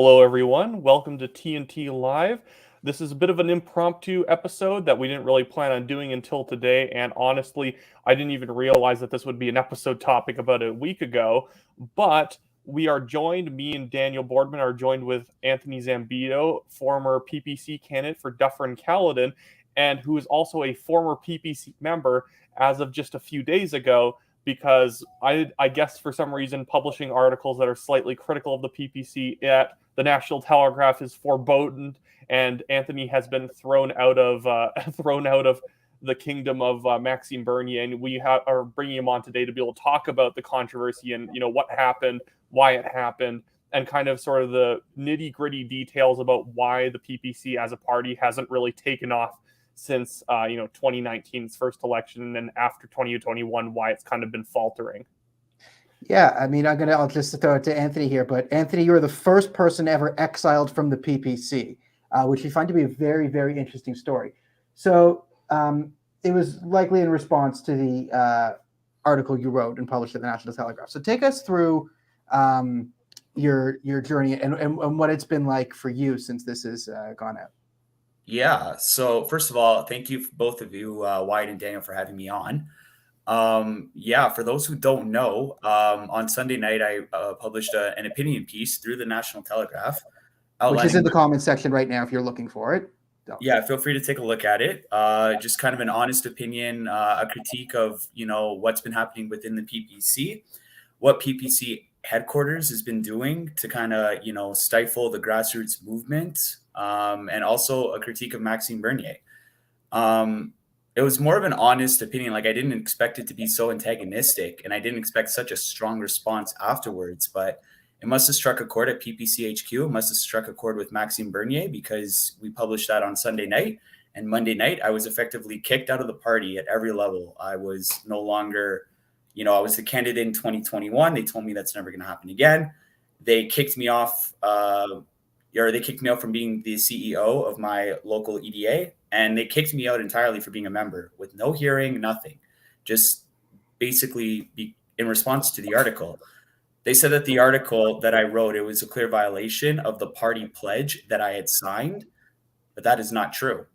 Hello, everyone. Welcome to TNT Live. This is a bit of an impromptu episode that we didn't really plan on doing until today. And honestly, I didn't even realize that this would be an episode topic about a week ago. But we are joined, me and Daniel Bordman are joined with Anthony Zambito, former PPC candidate for Dufferin-Caledon, and who is also a former PPC member as of just a few days ago, because I guess for some reason publishing articles that are slightly critical of the PPC at the National Telegraph is forbidden, and Anthony has been thrown out of the kingdom of Maxime Bernier, and we are bringing him on today to be able to talk about the controversy and what happened, why it happened, and kind of sort of the nitty gritty details about why the PPC as a party hasn't really taken off since 2019's first election, and then after 2021, why it's kind of been faltering. Yeah, I mean, I'll just throw it to Anthony here, but Anthony, you were the first person ever exiled from the PPC, which we find to be a very, very interesting story. So it was likely in response to the article you wrote and published at the National Telegraph. So take us through your journey and what it's been like for you since this has gone out. Yeah. So first of all, thank you both of you, Wyatt and Daniel, for having me on. For those who don't know, on Sunday night, I published an opinion piece through the National Telegraph. Which is in the comments section right now if you're looking for it. So. Yeah, feel free to take a look at it. Just kind of an honest opinion, a critique of, what's been happening within the PPC, what PPC headquarters has been doing to kind of, stifle the grassroots movement, and also a critique of Maxime Bernier. It was more of an honest opinion. Like, I didn't expect it to be so antagonistic, and I didn't expect such a strong response afterwards, but it must have struck a chord at PPC HQ. It must have struck a chord with Maxime Bernier, because we published that on Sunday night, and Monday night I was effectively kicked out of the party at every level. I was no longer, I was the candidate in 2021. They told me that's never going to happen again. They kicked me off, they kicked me out from being the CEO of my local EDA, and they kicked me out entirely for being a member with no hearing, nothing, just basically in response to the article. They said that the article that I wrote, it was a clear violation of the party pledge that I had signed, but that is not true.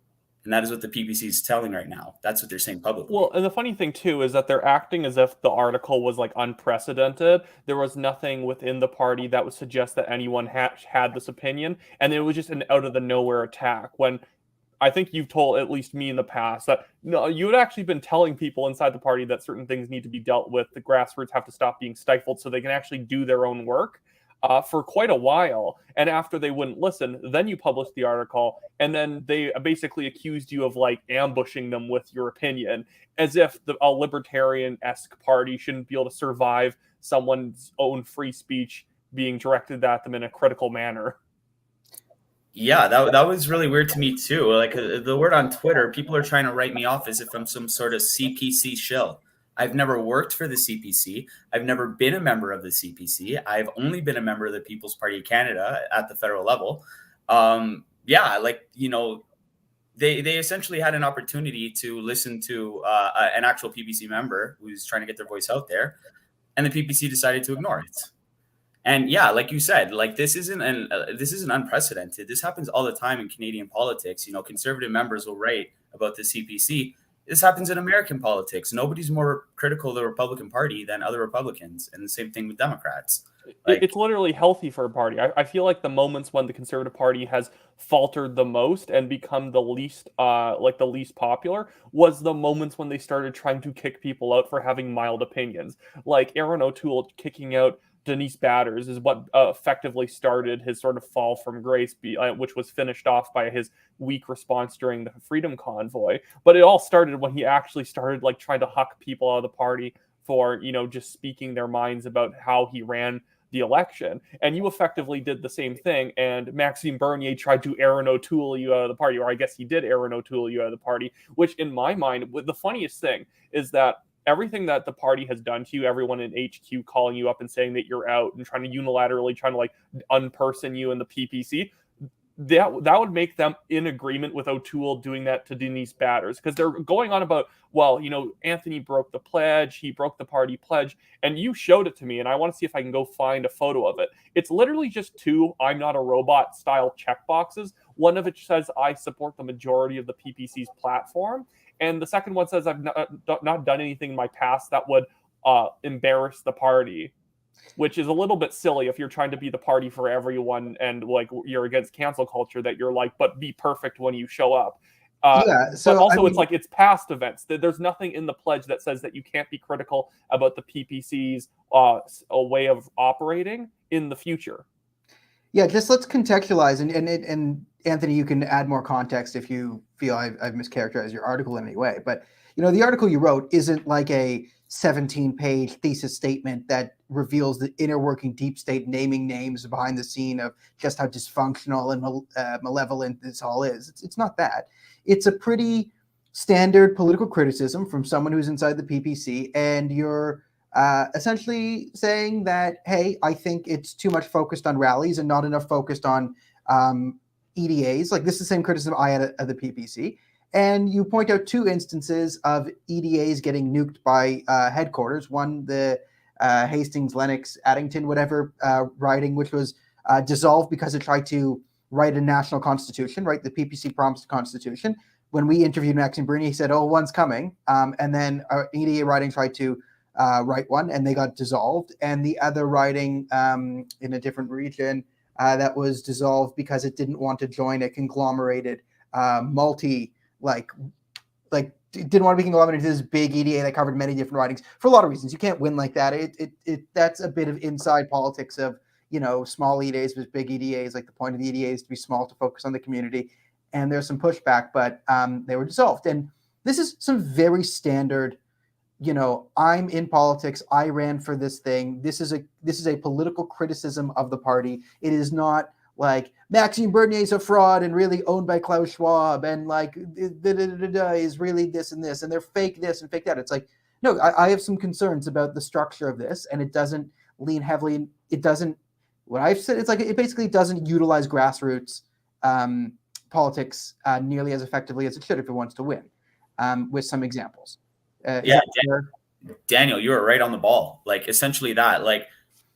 And that is what the PPC is telling right now. That's what they're saying publicly. Well, and the funny thing, too, is that they're acting as if the article was, unprecedented. There was nothing within the party that would suggest that anyone had this opinion. And it was just an out-of-the-nowhere attack, when I think you've told, at least me in the past, that no, you had actually been telling people inside the party that certain things need to be dealt with. The grassroots have to stop being stifled so they can actually do their own work. For quite a while, and after they wouldn't listen, then you published the article, and then they basically accused you of ambushing them with your opinion, as if a libertarian-esque party shouldn't be able to survive someone's own free speech being directed at them in a critical manner. Yeah, that was really weird to me too. The word on Twitter, people are trying to write me off as if I'm some sort of CPC shill. I've never worked for the CPC. I've never been a member of the CPC. I've only been a member of the People's Party of Canada at the federal level. They essentially had an opportunity to listen to an actual PPC member who's trying to get their voice out there, and the PPC decided to ignore it. And yeah, like you said, this isn't unprecedented. This happens all the time in Canadian politics. Conservative members will write about the CPC. This happens in American politics. Nobody's more critical of the Republican Party than other Republicans, and the same thing with Democrats. It's literally healthy for a party. I feel like the moments when the Conservative Party has faltered the most and become the least popular was the moments when they started trying to kick people out for having mild opinions. Like Aaron O'Toole kicking out Denise Batters is what effectively started his sort of fall from grace, which was finished off by his weak response during the Freedom Convoy. But it all started when he actually started trying to huck people out of the party for, just speaking their minds about how he ran the election. And you effectively did the same thing. And Maxime Bernier tried to Aaron O'Toole you out of the party, or I guess he did Aaron O'Toole you out of the party, which in my mind, the funniest thing is that everything that the party has done to you, everyone in HQ calling you up and saying that you're out and trying to unilaterally unperson you in the PPC, that would make them in agreement with O'Toole doing that to Denise Batters, because they're going on about, well, Anthony broke the pledge, he broke the party pledge, and you showed it to me, and I want to see if I can go find a photo of it. It's literally just two "I'm not a robot" style checkboxes. One of it says I support the majority of the PPC's platform, and the second one says I've not done anything in my past that would embarrass the party, which is a little bit silly if you're trying to be the party for everyone and like you're against cancel culture, that you're like, but be perfect when you show up. So but also, it's like it's past events. There's nothing in the pledge that says that you can't be critical about the PPC's a way of operating in the future. Yeah, just let's contextualize, and Anthony, you can add more context if you feel I've mischaracterized your article in any way. But the article you wrote isn't like a 17-page thesis statement that reveals the inner working deep state, naming names behind the scene of just how dysfunctional and malevolent this all is. It's not that. It's a pretty standard political criticism from someone who's inside the PPC, and you're essentially saying that, hey, I think it's too much focused on rallies and not enough focused on EDAs. Like, this is the same criticism I had of the PPC. And you point out two instances of EDAs getting nuked by headquarters. One, the Hastings, Lennox, Addington, whatever riding, which was dissolved because it tried to write a national constitution, right? The PPC promised a constitution. When we interviewed Maxime Bernier, he said, oh, one's coming. And then our EDA riding tried to write one, and they got dissolved. And the other riding in a different region that was dissolved because it didn't want to join a conglomerated didn't want to be conglomerated into this big EDA that covered many different ridings for a lot of reasons. You can't win like that. That's a bit of inside politics of, small EDAs with big EDAs. Like, the point of the EDA is to be small, to focus on the community. And there's some pushback, but they were dissolved. And this is some very standard, I'm in politics, I ran for this thing. This is a political criticism of the party. It is not like Maxime Bernier is a fraud and really owned by Klaus Schwab, and like is really this and this, and they're fake this and fake that. It's like, no, I have some concerns about the structure of this, and it doesn't lean heavily. It doesn't. What I've said, it's like it basically doesn't utilize grassroots politics nearly as effectively as it should if it wants to win. With some examples. Daniel, you are right on the ball. Like, essentially that. Like,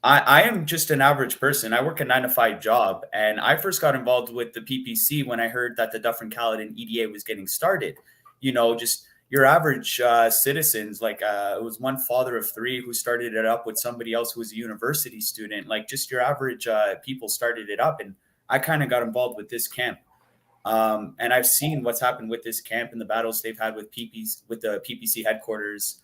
I am just an average person. I work a 9-to-5 job, and I first got involved with the PPC when I heard that the Dufferin-Caledon EDA was getting started. Just your average citizens, like it was one father of three who started it up with somebody else who was a university student. Like, just your average people started it up, and I kind of got involved with this camp. And I've seen what's happened with this camp and the battles they've had with the PPC headquarters,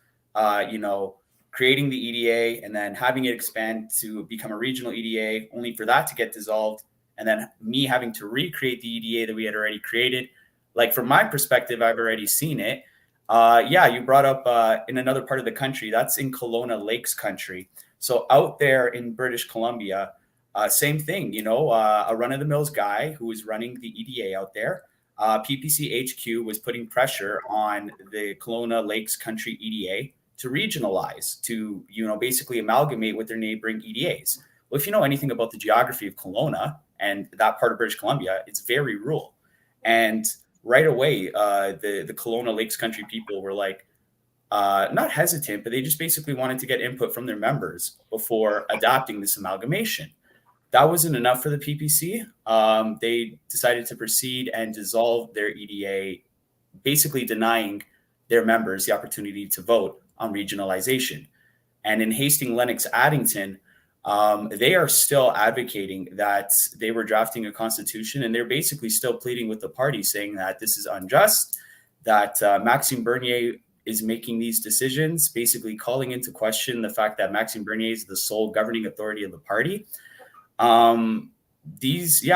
creating the EDA and then having it expand to become a regional EDA, only for that to get dissolved. And then me having to recreate the EDA that we had already created. Like, from my perspective, I've already seen it. You brought up in another part of the country, that's in Kelowna Lakes country. So out there in British Columbia, same thing, a run-of-the-mills guy who was running the EDA out there. PPC HQ was putting pressure on the Kelowna Lakes Country EDA to regionalize, to, basically amalgamate with their neighboring EDAs. Well, if you know anything about the geography of Kelowna and that part of British Columbia, it's very rural. And right away, the Kelowna Lakes Country people were like, not hesitant, but they just basically wanted to get input from their members before adopting this amalgamation. That wasn't enough for the PPC. They decided to proceed and dissolve their EDA, basically denying their members the opportunity to vote on regionalization. And in Hastings, Lennox, Addington, they are still advocating that they were drafting a constitution, and they're basically still pleading with the party, saying that this is unjust, that Maxime Bernier is making these decisions, basically calling into question the fact that Maxime Bernier is the sole governing authority of the party. EDAs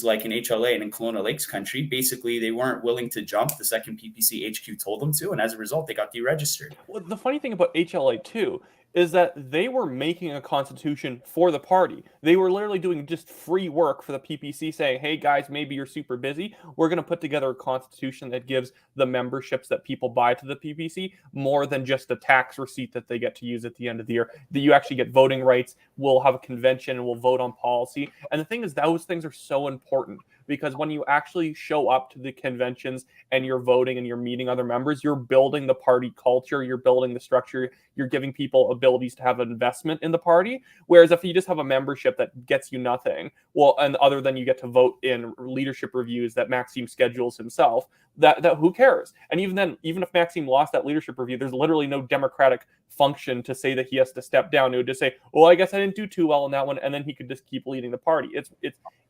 like in HLA and in Kelowna Lakes country, basically they weren't willing to jump the second PPC HQ told them to, and as a result, they got deregistered. Well, the funny thing about HLA too is that they were making a constitution for the party. They were literally doing just free work for the PPC, saying, hey guys, maybe you're super busy. We're going to put together a constitution that gives the memberships that people buy to the PPC more than just a tax receipt that they get to use at the end of the year. That you actually get voting rights. We'll have a convention and we'll vote on policy. And the thing is, those things are so important, because when you actually show up to the conventions and you're voting and you're meeting other members, you're building the party culture, you're building the structure, you're giving people abilities to have an investment in the party. Whereas if you just have a membership that gets you nothing, well, and other than you get to vote in leadership reviews that Maxime schedules himself, that who cares? And even then, even if Maxime lost that leadership review, there's literally no democratic function to say that he has to step down. It would just say, well, I guess I didn't do too well in that one, and then he could just keep leading the party.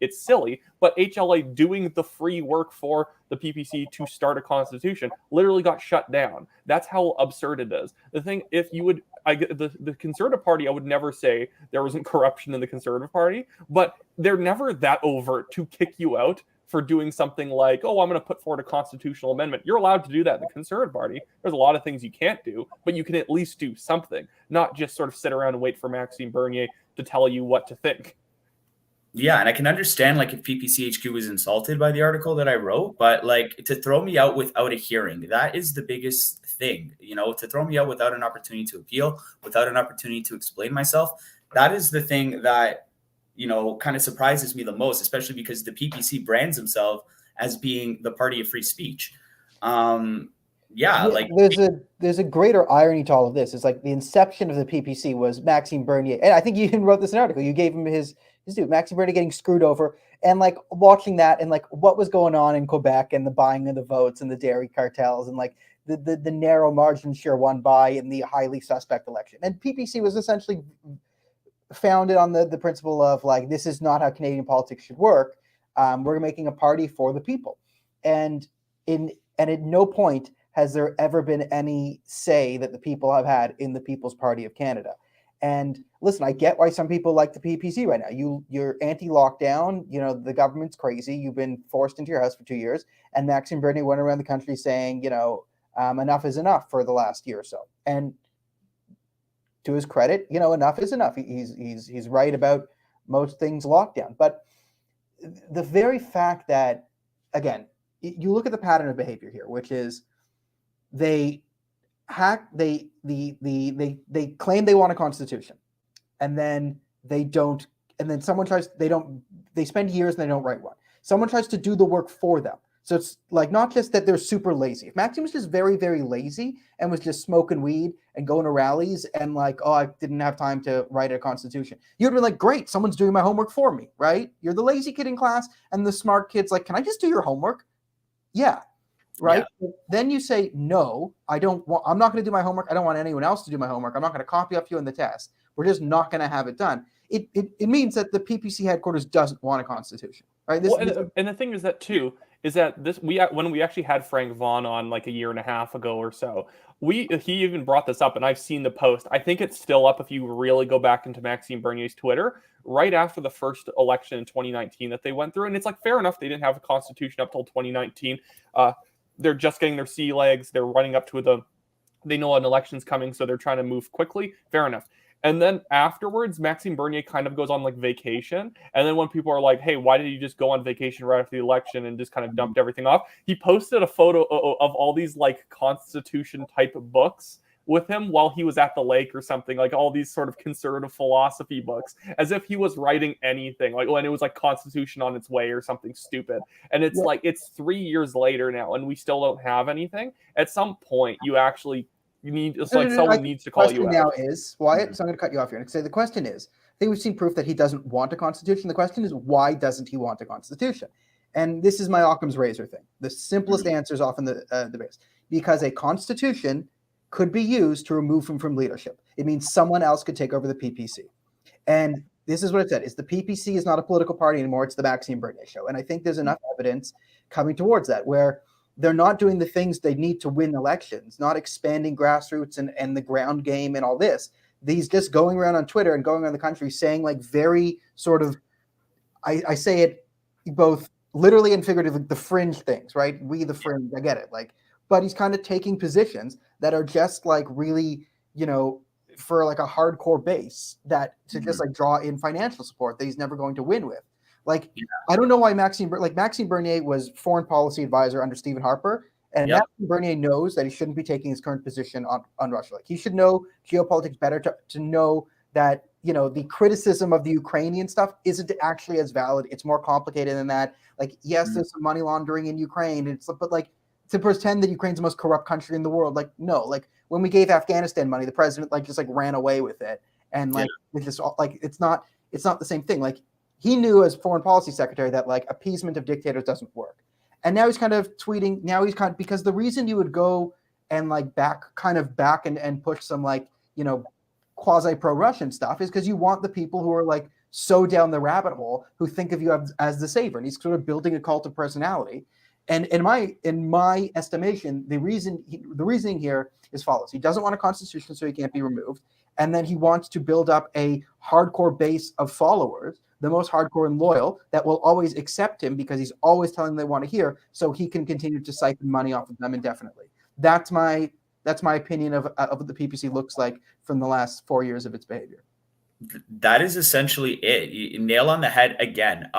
It's silly, but HLA doing the free work for the PPC to start a constitution literally got shut down. That's how absurd it is. The thing, if you would, the Conservative Party, I would never say there wasn't corruption in the Conservative Party, but they're never that overt to kick you out for doing something like, oh, I'm going to put forward a constitutional amendment. You're allowed to do that in the Conservative Party. There's a lot of things you can't do, but you can at least do something, not just sort of sit around and wait for Maxime Bernier to tell you what to think. Yeah, and I can understand like if PPCHQ was insulted by the article that I wrote, but like to throw me out without a hearing, that is the biggest thing, you know, to throw me out without an opportunity to appeal, without an opportunity to explain myself. That is the thing that, you know, kind of surprises me the most, especially because the PPC brands himself as being the party of free speech. Like there's a greater irony to all of this. It's like the inception of the PPC was Maxime Bernier, and I think you even wrote this in an article. You gave him his due. Maxime Bernier getting screwed over, and like watching that, and like what was going on in Quebec, and the buying of the votes, and the dairy cartels, and like the narrow margin share won by in the highly suspect election. And PPC was essentially founded on the principle of like, this is not how Canadian politics should work. We're making a party for the people, and at no point has there ever been any say that the people have had in the People's Party of Canada. And listen, I get why some people like the PPC right now. You're anti-lockdown. You know, the government's crazy. You've been forced into your house for 2 years. And Maxime Bernier went around the country saying, you know, enough is enough for the last year or so. And to his credit, you know, enough is enough. He's right about most things lockdown. But the very fact that, again, you look at the pattern of behavior here, which is they claim they want a constitution, and then they don't, and then they spend years and they don't write one. Someone tries to do the work for them. So it's like not just that they're super lazy. If Maxime was just very, very lazy and was just smoking weed and going to rallies and like, oh, I didn't have time to write a constitution, you'd be like, great, someone's doing my homework for me, right? You're the lazy kid in class, and the smart kid's like, can I just do your homework? Yeah. Right. Yeah. Then you say, no, I'm not going to do my homework. I don't want anyone else to do my homework. I'm not going to copy up you in the test. We're just not going to have it done. It means that the PPC headquarters doesn't want a constitution, right? And the thing is that too, is that when we actually had Frank Vaughan on like a year and a half ago or so, he even brought this up, and I've seen the post. I think it's still up if you really go back into Maxime Bernier's Twitter, right after the first election in 2019 that they went through. And it's like, fair enough, they didn't have a constitution up till 2019. They're just getting their sea legs. They're running up to they know an election's coming, so they're trying to move quickly. Fair enough. And then afterwards, Maxime Bernier kind of goes on like vacation. And then when people are like, hey, why did you just go on vacation right after the election and just kind of dumped everything off? He posted a photo of all these like constitution type books with him while he was at the lake or something, like all these sort of conservative philosophy books, as if he was writing anything, like when it was like Constitution on its way or something stupid. And it's like, it's 3 years later now and we still don't have anything. At some point someone needs to call you out. Now is Wyatt, so I'm going to cut you off here and say the question is, I think we've seen proof that he doesn't want a constitution. The question is, why doesn't he want a constitution? And this is my Occam's razor thing. The simplest answer is often the base, because a constitution could be used to remove him from leadership. It means someone else could take over the PPC. And this is what it said, is the PPC is not a political party anymore. It's the Maxime Bernier show. And I think there's enough evidence coming towards that, where they're not doing the things they need to win elections, not expanding grassroots and the ground game and all this. These just going around on Twitter and going around the country saying like very sort of, I say it both literally and figuratively, the fringe things, right? We the fringe, I get it. Like, but he's kind of taking positions that are just like really, you know, for like a hardcore base that to just like draw in financial support that he's never going to win with. Like, I don't know why Maxime Bernier was foreign policy advisor under Stephen Harper, and Maxime Bernier knows that he shouldn't be taking his current position on Russia. Like, he should know geopolitics better to know that, you know, the criticism of the Ukrainian stuff isn't actually as valid. It's more complicated than that. Like, yes, there's some money laundering in Ukraine. But like, to pretend that Ukraine's the most corrupt country in the world, like, no. Like, when we gave Afghanistan money, the president like just like ran away with it, and like it's just like it's not the same thing. Like, he knew as foreign policy secretary that like appeasement of dictators doesn't work, and now he's kind of tweeting. Now he's kind of, because the reason you would go and like back and push some like, you know, quasi pro-Russian stuff is because you want the people who are like so down the rabbit hole who think of you as the savior, and he's sort of building a cult of personality. And in my estimation, the reasoning here is follows: he doesn't want a constitution, so he can't be removed, and then he wants to build up a hardcore base of followers, the most hardcore and loyal, that will always accept him because he's always telling them they want to hear, so he can continue to siphon money off of them indefinitely. That's my opinion of what the PPC looks like from the last 4 years of its behavior. That is essentially it. You nail on the head again.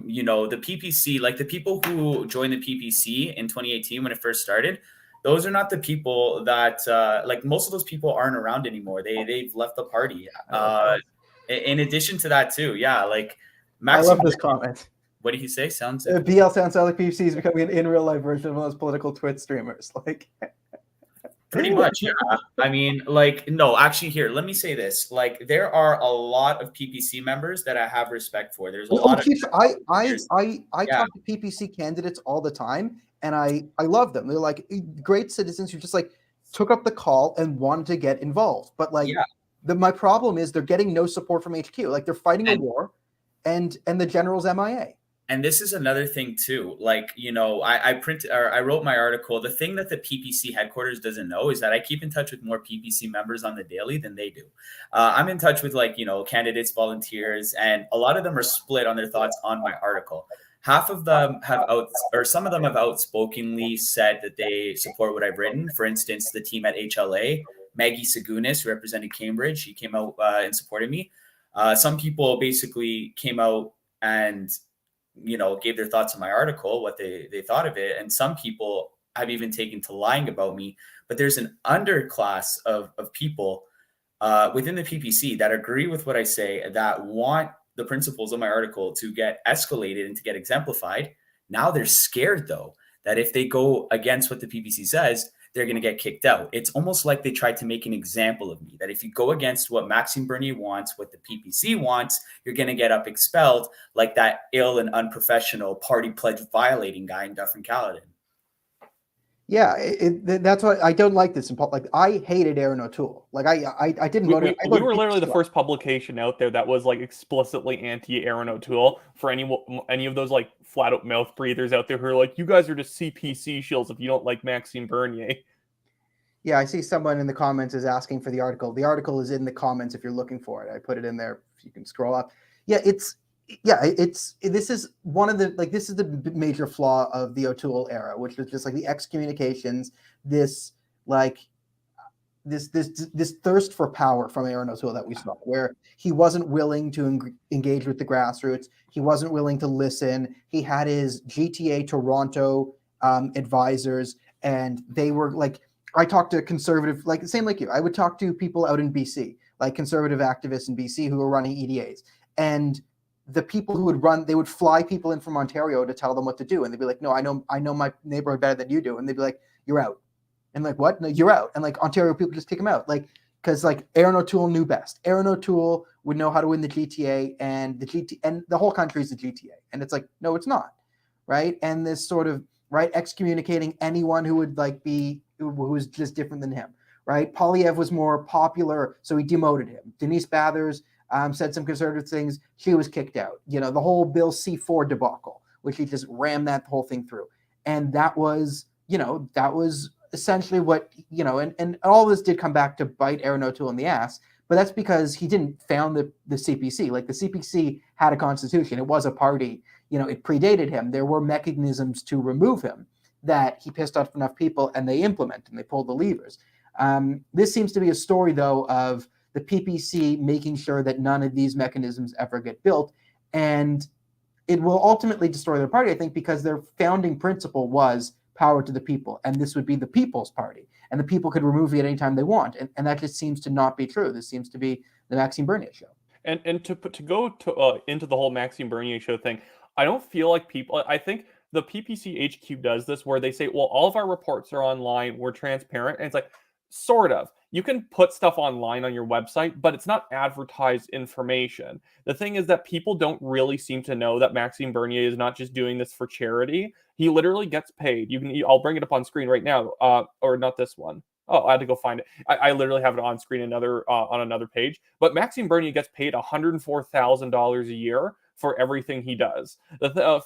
You know, the PPC, like the people who joined the PPC in 2018 when it first started, those are not the people that like most of those people aren't around anymore. They've left the party. In addition to that too, like Maxime, I love this comment. What did he say? Sounds BL sounds like PPC is becoming an in real life version of one of those political Twitch streamers. Like, pretty much, yeah. I mean, like, no, actually, here, let me say this. Like, there are a lot of PPC members that I have respect for. There's a lot of I talk to PPC candidates all the time, and I love them. They're like great citizens who just like took up the call and wanted to get involved. But like, my problem is they're getting no support from HQ. Like, they're fighting a war, and the general's MIA. And this is another thing too. Like, you know, I wrote my article. The thing that the PPC headquarters doesn't know is that I keep in touch with more PPC members on the daily than they do. I'm in touch with, like, you know, candidates, volunteers, and a lot of them are split on their thoughts on my article. Half of them some of them have outspokenly said that they support what I've written. For instance, the team at HLA, Maggie Sagunis, who represented Cambridge, she came out and supported me. Some people basically came out and, you know, gave their thoughts on my article, what they thought of it. And some people have even taken to lying about me. But there's an underclass of people within the PPC that agree with what I say, that want the principles of my article to get escalated and to get exemplified. Now they're scared, though, that if they go against what the PPC says, they're going to get kicked out. It's almost like they tried to make an example of me, that if you go against what Maxime Bernier wants, what the PPC wants, you're going to get up expelled, like that ill and unprofessional party pledge violating guy in Dufferin-Caledon. Yeah, that's why I don't like this. Like, I hated Aaron O'Toole. Like, I didn't vote. We were literally the first publication out there that was like explicitly anti Aaron O'Toole. For any of those like flat out mouth breathers out there who are like, you guys are just CPC shills if you don't like Maxime Bernier. Yeah, I see someone in the comments is asking for the article. The article is in the comments if you're looking for it. I put it in there. If you can scroll up. This is one of the, like, this is the major flaw of the O'Toole era, which is just like the excommunications, this thirst for power from Aaron O'Toole that we saw, where he wasn't willing to engage with the grassroots. He wasn't willing to listen. He had his GTA Toronto advisors, and they were like, I talked to conservative, like same like you. I would talk to people out in BC, like conservative activists in BC who were running EDAs, and the people who would run, they would fly people in from Ontario to tell them what to do. And they'd be like, no, I know my neighborhood better than you do. And they'd be like, you're out. And like, what? No, you're out. And like Ontario people just kick him out. Like, because like Aaron O'Toole knew best. Aaron O'Toole would know how to win the GTA, and the whole country is the GTA. And it's like, no, it's not. Right. And this sort of excommunicating anyone who would like who was just different than him. Right. Polyev was more popular, so he demoted him. Denise Bathers said some conservative things. She was kicked out. You know, the whole Bill C4 debacle, which he just rammed that whole thing through. And that was essentially what, and all this did come back to bite Aaron O'Toole in the ass, but that's because he didn't found the CPC. Like, the CPC had a constitution. It was a party. It predated him. There were mechanisms to remove him that he pissed off enough people, and they implemented, and they pulled the levers. This seems to be a story, though, of the PPC making sure that none of these mechanisms ever get built. And it will ultimately destroy their party, I think, because their founding principle was power to the people, and this would be the people's party, and the people could remove it anytime they want, and that just seems to not be true. This seems to be the Maxime Bernier show. And to go to into the whole Maxime Bernier show thing, I don't feel like people. I think the PPC HQ does this where they say, well, all of our reports are online, we're transparent, and it's like, sort of. You can put stuff online on your website, but it's not advertised information. The thing is that people don't really seem to know that Maxime Bernier is not just doing this for charity. He literally gets paid. I'll bring it up on screen right now, or not this one. Oh, I had to go find it. I literally have it on screen on another page. But Maxime Bernier gets paid $104,000 a year for everything he does.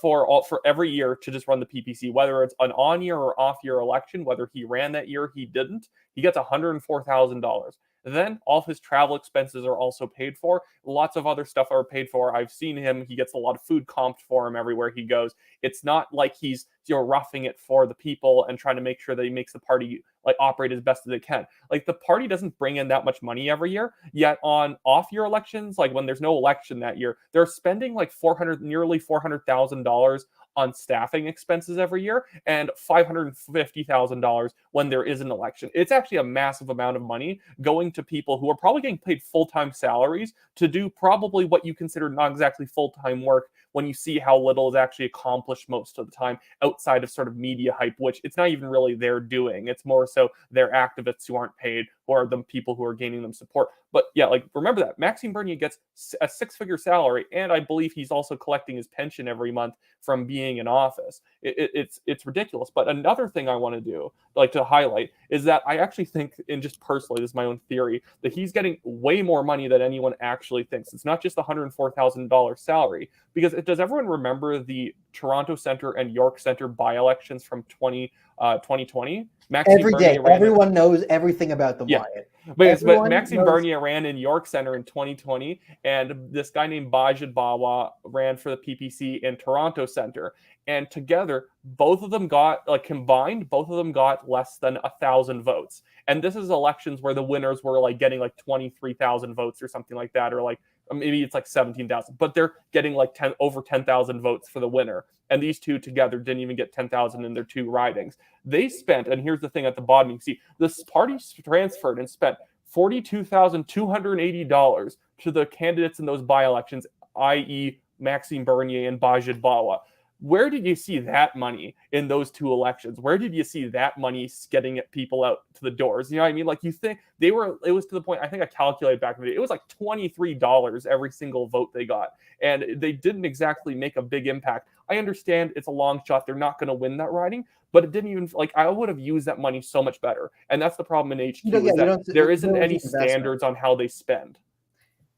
For every year to just run the PPC, whether it's an on-year or off-year election, whether he ran that year, he didn't. He gets $104,000. Then all of his travel expenses are also paid for. Lots of other stuff are paid for. I've seen him. He gets a lot of food comped for him everywhere he goes. It's not like he's roughing it for the people and trying to make sure that he makes the party like operate as best as it can. Like the party doesn't bring in that much money every year. Yet on off-year elections, like when there's no election that year, they're spending like nearly $400,000 on staffing expenses every year and $550,000 when there is an election. It's actually a massive amount of money going to people who are probably getting paid full-time salaries to do probably what you consider not exactly full-time work when you see how little is actually accomplished most of the time outside of sort of media hype, which it's not even really their doing. It's more so they're activists who aren't paid or are the people who are gaining them support. But yeah, like remember that Maxime Bernier gets a six-figure salary, and I believe he's also collecting his pension every month from being in office. It's ridiculous. But another thing I want to do, like to highlight, is that I actually think, and just personally, this is my own theory, that he's getting way more money than anyone actually thinks. It's not just the $104,000 salary, because does everyone remember the Toronto Centre and York Centre by-elections from 2020? Every day, everyone knows everything about them, Wyatt. But Maxime Bernier ran in York Centre in 2020, and this guy named Bajid Bawa ran for the PPC in Toronto Centre. And together, both of them got, like combined, both of them got less than 1,000 votes. And this is elections where the winners were like getting like 23,000 votes or something like that, or like maybe it's like 17,000, but they're getting like over 10,000 votes for the winner. And these two together didn't even get 10,000 in their two ridings. They spent, and here's the thing at the bottom, you can see this party transferred and spent $42,280 to the candidates in those by-elections, i.e. Maxime Bernier and Bajid Bawa. Where did you see that money in those two elections? Where did you see that money getting people out to the doors? You know what I mean? Like you think it was to the point, I think I calculated back in the day, it was like $23 every single vote they got. And they didn't exactly make a big impact. I understand it's a long shot. They're not going to win that riding, but it didn't even, like, I would have used that money so much better. And that's the problem in HQ, is that there isn't any standards on how they spend.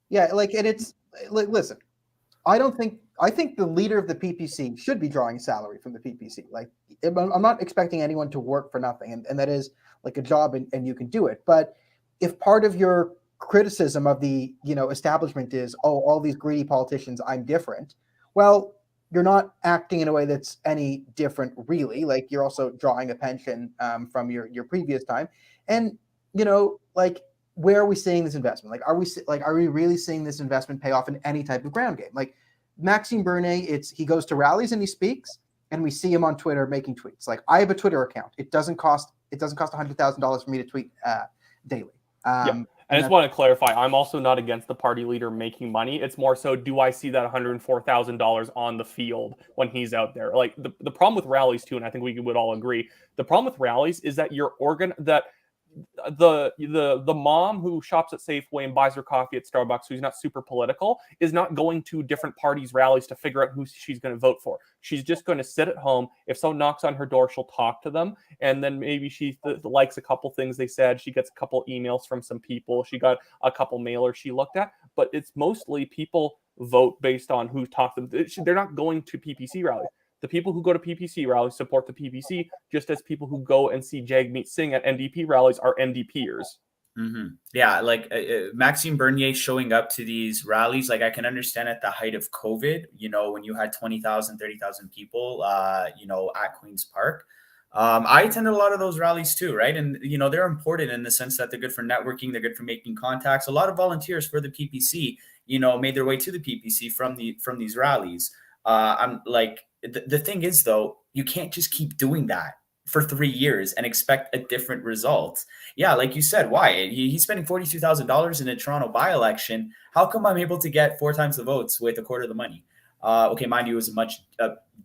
Yeah, like, and it's, like, listen, I think the leader of the PPC should be drawing salary from the PPC. Like, I'm not expecting anyone to work for nothing, and that is like a job, and you can do it. But if part of your criticism of the establishment is, oh, all these greedy politicians, I'm different, well, you're not acting in a way that's any different, really. Like, you're also drawing a pension from your previous time, and like, where are we seeing this investment? Like, are we really seeing this investment pay off in any type of ground game? Like Maxime Bernier, he goes to rallies and he speaks, and we see him on Twitter making tweets. Like, I have a Twitter account. It doesn't cost $100,000 for me to tweet daily. And I just want to clarify, I'm also not against the party leader making money. It's more so, do I see that $104,000 on the field when he's out there? Like the problem with rallies too, and I think we would all agree, the problem with rallies is that the mom who shops at Safeway and buys her coffee at Starbucks, who's not super political, is not going to different parties' rallies to figure out who she's going to vote for. She's just going to sit at home. If someone knocks on her door, she'll talk to them, and then maybe she likes a couple things they said. She gets a couple emails from some people. She got a couple mailers she looked at, but it's mostly people vote based on who talked to them. They're not going to PPC rallies. The people who go to PPC rallies support the PPC, just as people who go and see Jagmeet Singh at NDP rallies are NDPers. Mm-hmm. Yeah, like Maxime Bernier showing up to these rallies, like I can understand at the height of COVID, when you had 20,000, 30,000 people, at Queen's Park. I attended a lot of those rallies too, right? And they're important in the sense that they're good for networking, they're good for making contacts. A lot of volunteers for the PPC, made their way to the PPC from these rallies. I'm like, the thing is though, you can't just keep doing that for 3 years and expect a different result. Yeah, like you said, Wyatt, he's spending $42,000 in a Toronto by-election. How come I'm able to get 4 times the votes with a quarter of the money? Okay, mind you, it was a much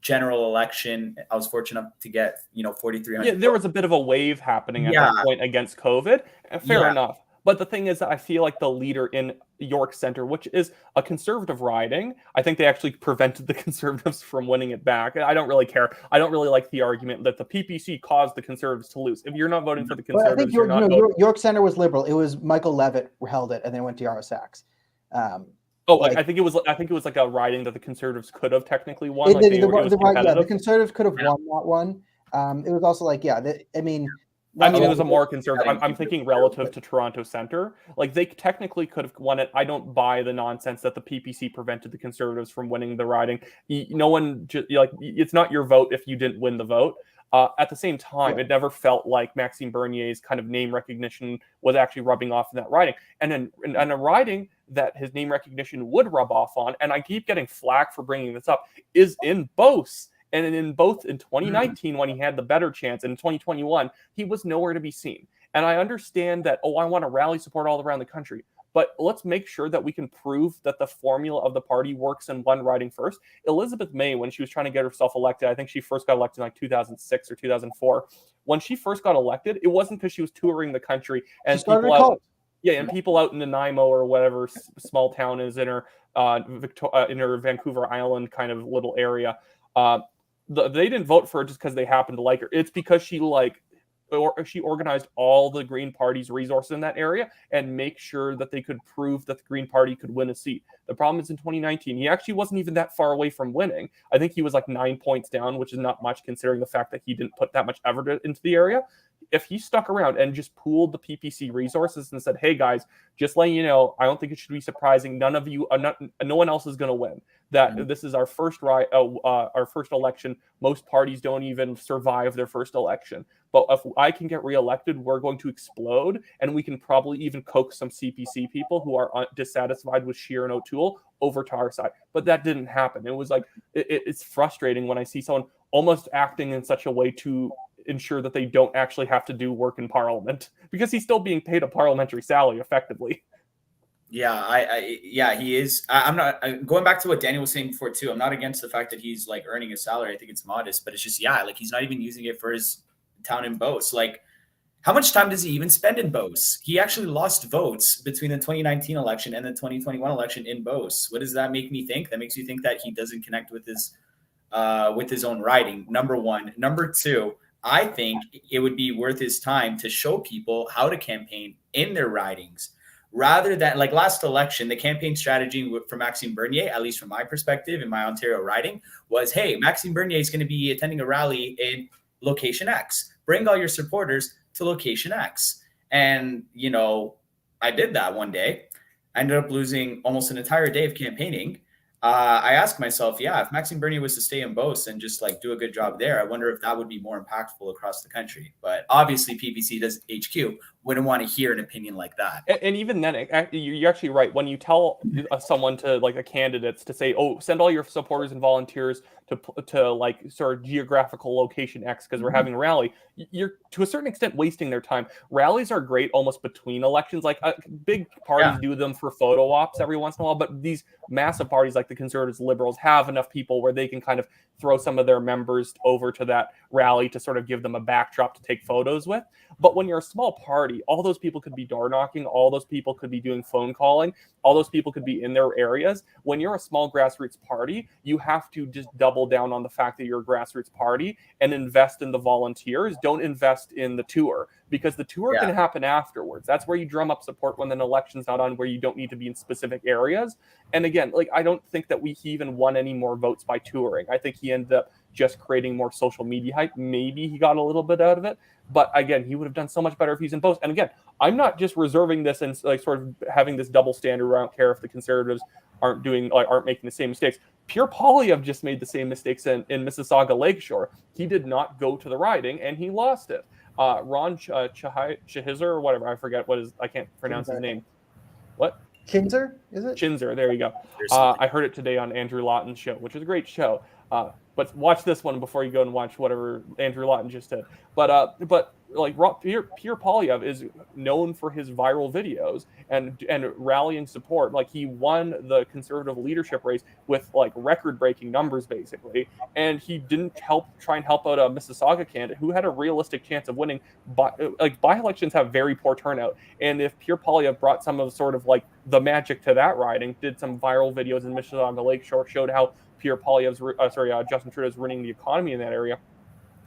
general election. I was fortunate enough to get 4,300. Yeah, there was a bit of a wave happening at that point against COVID. Fair enough. But the thing is that I feel like the leader in York Centre, which is a Conservative riding, I think they actually prevented the Conservatives from winning it back. I don't really care. I don't really like the argument that the PPC caused the Conservatives to lose. If you're not voting for the Conservatives, I think York Centre was Liberal. It was Michael Levitt who held it, and then went to Yarra Sachs. I think it was like a riding that the Conservatives could have technically won. The Conservatives could have won that one. It was also it was a more conservative. I'm thinking relative to Toronto Centre. Like they technically could have won it. I don't buy the nonsense that the PPC prevented the Conservatives from winning the riding. No one it's not your vote if you didn't win the vote. At the same time, it never felt like Maxime Bernier's kind of name recognition was actually rubbing off in that riding. And a riding that his name recognition would rub off on, and I keep getting flack for bringing this up, is in Beauce. And in 2019, when he had the better chance, and in 2021, he was nowhere to be seen. And I understand that, I want to rally support all around the country. But let's make sure that we can prove that the formula of the party works in one riding first. Elizabeth May, when she was trying to get herself elected, I think she first got elected in like 2006 or 2004. When she first got elected, it wasn't because she was touring the country and people out in Nanaimo or whatever small town is in her Vancouver Island kind of little area. They didn't vote for her just because they happened to like her. It's because she organized all the Green Party's resources in that area and make sure that they could prove that the Green Party could win a seat. The problem is in 2019, he actually wasn't even that far away from winning. I think he was like 9 points down, which is not much considering the fact that he didn't put that much effort into the area. If he stuck around and just pooled the PPC resources and said, hey guys, just letting you know, I don't think it should be surprising. No one else is going to win. This is our first election. Most parties don't even survive their first election. But if I can get reelected, we're going to explode, and we can probably even coax some CPC people who are dissatisfied with Scheer and O'Toole over to our side. But that didn't happen. It was like it's frustrating when I see someone almost acting in such a way to ensure that they don't actually have to do work in Parliament, because he's still being paid a parliamentary salary effectively. Yeah, he is. I'm not going back to what Daniel was saying before too. I'm not against the fact that he's like earning a salary. I think it's modest, but it's just he's not even using it for his town in Beauce. Like, how much time does he even spend in Beauce? He actually lost votes between the 2019 election and the 2021 election in Beauce. What does that make me think? That makes you think that he doesn't connect with his own riding. Number one. Number two, I think it would be worth his time to show people how to campaign in their ridings, rather than like last election. The campaign strategy for Maxime Bernier, at least from my perspective in my Ontario riding, was, hey, Maxime Bernier is going to be attending a rally in location X. Bring all your supporters to location X. And, I did that one day. I ended up losing almost an entire day of campaigning. I asked myself, if Maxime Bernier was to stay in Beauce and just like do a good job there, I wonder if that would be more impactful across the country. But obviously PPC does HQ wouldn't want to hear an opinion like that. And even then, you're actually right. When you tell someone to like a candidates to say, send all your supporters and volunteers to like sort of geographical location X because we're having a rally, you're to a certain extent wasting their time. Rallies are great almost between elections. Like big parties do them for photo ops every once in a while, but these massive parties like the Conservatives, Liberals have enough people where they can kind of throw some of their members over to that rally to sort of give them a backdrop to take photos with. But when you're a small party, all those people could be door knocking, all those people could be doing phone calling, all those people could be in their areas. When you're a small grassroots party, you have to just double down on the fact that you're a grassroots party and invest in the volunteers. Don't invest in the tour, because the tour can happen afterwards. That's where you drum up support when an election's not on, where you don't need to be in specific areas. And again, like I don't think that he even won any more votes by touring. I think he ended up just creating more social media hype. Maybe he got a little bit out of it, but again, he would have done so much better if he's in Beauce. And again, I'm not just reserving this and like sort of having this double standard where I don't care if the Conservatives aren't making the same mistakes. Pierre Poilievre just made the same mistakes in Mississauga Lakeshore. He did not go to the riding, and he lost it. Ron Chahizer or whatever, I forget I can't pronounce his name. What? Kinzer, is it? Chinzer, there you go. I heard it today on Andrew Lawton's show, which is a great show. But watch this one before you go and watch whatever Andrew Lawton just did. But like Pierre Poilievre is known for his viral videos and rallying support. Like, he won the Conservative leadership race with like record-breaking numbers, basically, and he didn't try and help out a Mississauga candidate who had a realistic chance of winning. By-elections have very poor turnout, and if Pierre Poilievre brought some of sort of like the magic to that riding, did some viral videos in Mississauga Lakeshore, showed how Pierre Poilievre's Justin Trudeau's running the economy in that area,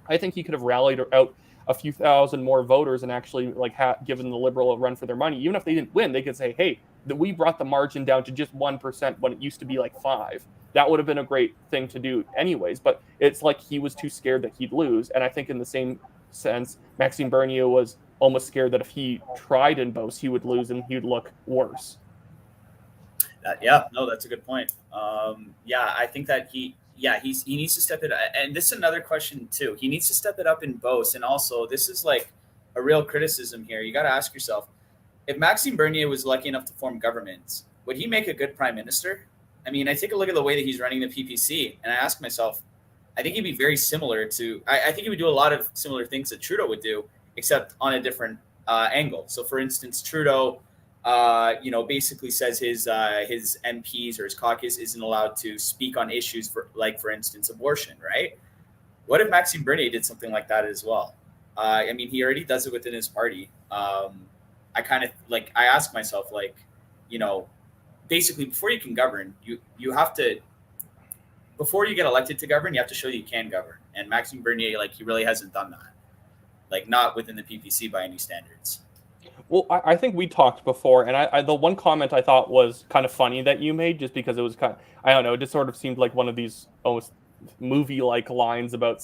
I think he could have rallied out a few thousand more voters and actually like given the Liberal a run for their money. Even if they didn't win, they could say, hey, we brought the margin down to just 1% when it used to be like 5%. That would have been a great thing to do anyways, but it's like he was too scared that he'd lose. And I think in the same sense, Maxime Bernier was almost scared that if he tried in Beauce, he would lose and he would look worse. That's a good point. I think that he needs to step it up. And this is another question too. He needs to step it up in Beauce. And also, this is like a real criticism here. You got to ask yourself, if Maxime Bernier was lucky enough to form government, would he make a good prime minister? I mean, I take a look at the way that he's running the PPC, and I ask myself, I think he'd be very similar to, I think he would do a lot of similar things that Trudeau would do, except on a different angle. So for instance, Trudeau, basically says his MPs or his caucus isn't allowed to speak on issues for instance, abortion, right? What if Maxime Bernier did something like that as well? I mean, he already does it within his party. I ask myself, basically before you can govern, you have to, before you get elected to govern, you have to show you can govern. And Maxime Bernier, he really hasn't done that, not within the PPC by any standards. Well, I think we talked before, and I the one comment I thought was kind of funny that you made, just because it was kind of, I don't know, it just sort of seemed like one of these almost movie-like lines about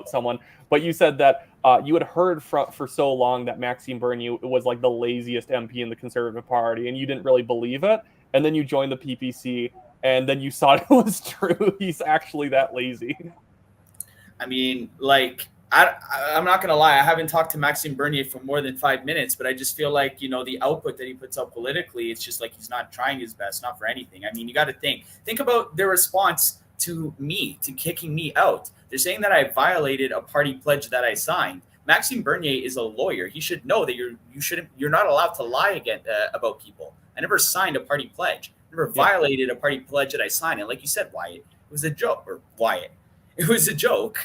someone. But you said that you had heard for so long that Maxime Bernier was like the laziest MP in the Conservative Party, and you didn't really believe it. And then you joined the PPC, and then you saw it was true. He's actually that lazy. I mean, I'm not going to lie. I haven't talked to Maxime Bernier for more than 5 minutes, but I just feel like, the output that he puts up politically, it's just like he's not trying his best, not for anything. I mean, you got to think about their response to me, to kicking me out. They're saying that I violated a party pledge that I signed. Maxime Bernier is a lawyer. He should know that you're not allowed to lie again about people. I never signed a party pledge. I never violated a party pledge that I signed. And like you said, Wyatt, it was a joke. Or Wyatt, it was a joke.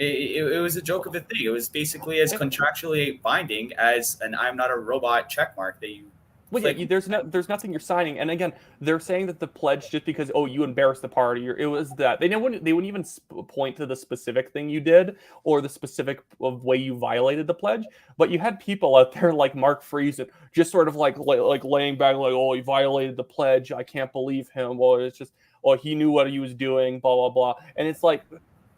It was a joke of a thing. It was basically as contractually binding as an "I'm not a robot" checkmark that you. Well, there's nothing you're signing, and again, they're saying that the pledge just because you embarrassed the party, or it was that they wouldn't even point to the specific thing you did or the specific way you violated the pledge. But you had people out there like Mark Friesen just sort of like laying back, he violated the pledge. I can't believe him. Well, it's just he knew what he was doing. Blah blah blah. And it's like,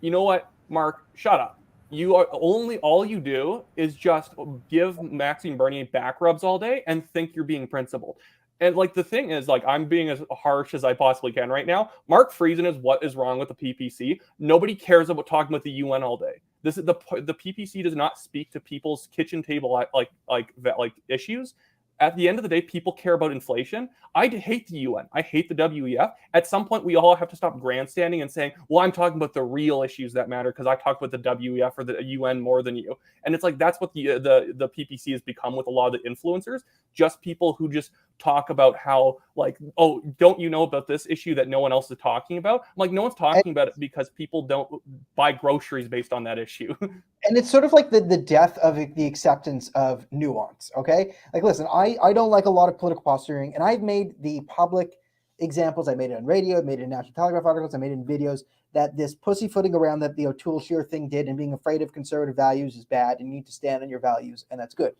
you know what, Mark, shut up. All you do is just give Maxime Bernier back rubs all day and think you're being principled. And the thing is, I'm being as harsh as I possibly can right now. Mark Friesen is what is wrong with the PPC. Nobody cares about talking about the UN all day. This is the PPC does not speak to people's kitchen table like issues. At the end of the day, people care about inflation. I hate the UN. I hate the WEF. At some point, we all have to stop grandstanding and saying, well, I'm talking about the real issues that matter because I talk about the WEF or the UN more than you. And it's that's what the PPC has become with a lot of the influencers. Just people who just talk about how, don't you know about this issue that no one else is talking about? No one's talking about it because people don't buy groceries based on that issue. And it's sort of like the death of the acceptance of nuance, okay? Listen, I don't like a lot of political posturing, and I've made the public examples. I made it on radio, I made it in National Telegraph articles, I made it in videos, that this pussyfooting around that the O'Toole Shear thing did and being afraid of conservative values is bad, and you need to stand on your values, and that's good.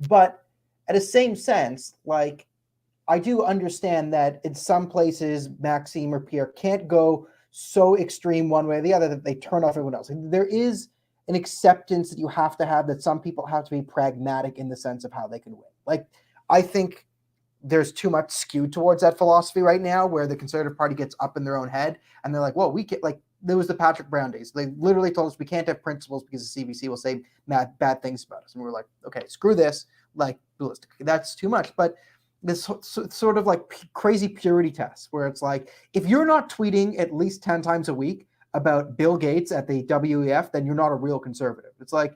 But at the same sense, I do understand that in some places, Maxime or Pierre can't go so extreme one way or the other that they turn off everyone else. There is an acceptance that you have to have, that some people have to be pragmatic in the sense of how they can win. I think there's too much skewed towards that philosophy right now, where the Conservative Party gets up in their own head and they're like, well, we get like, there was the Patrick Brown days. They literally told us we can't have principles because the CBC will say bad things about us. And we were like, okay, screw this. Like, that's too much. But this sort of like crazy purity test where it's like, if you're not tweeting at least 10 times a week about Bill Gates at the WEF, then you're not a real conservative. It's like,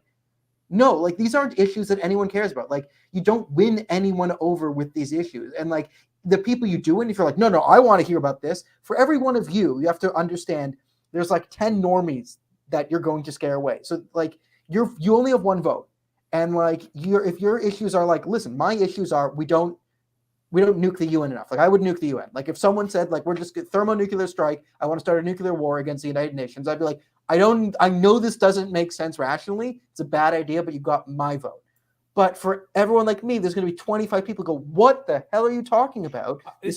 no, like these aren't issues that anyone cares about. Like you don't win anyone over with these issues. And like the people you do, and if you're like, no, I want to hear about this, for every one of you have to understand there's like 10 normies that you're going to scare away. So like you only have one vote. And like if your issues are like, listen, my issues are we don't nuke the UN enough. Like I would nuke the UN. Like if someone said like we're just thermonuclear strike, I want to start a nuclear war against the United Nations, I'd be like, I know this doesn't make sense rationally. It's a bad idea, but you got my vote. But for everyone like me, there's going to be 25 people go, what the hell are you talking about? Here's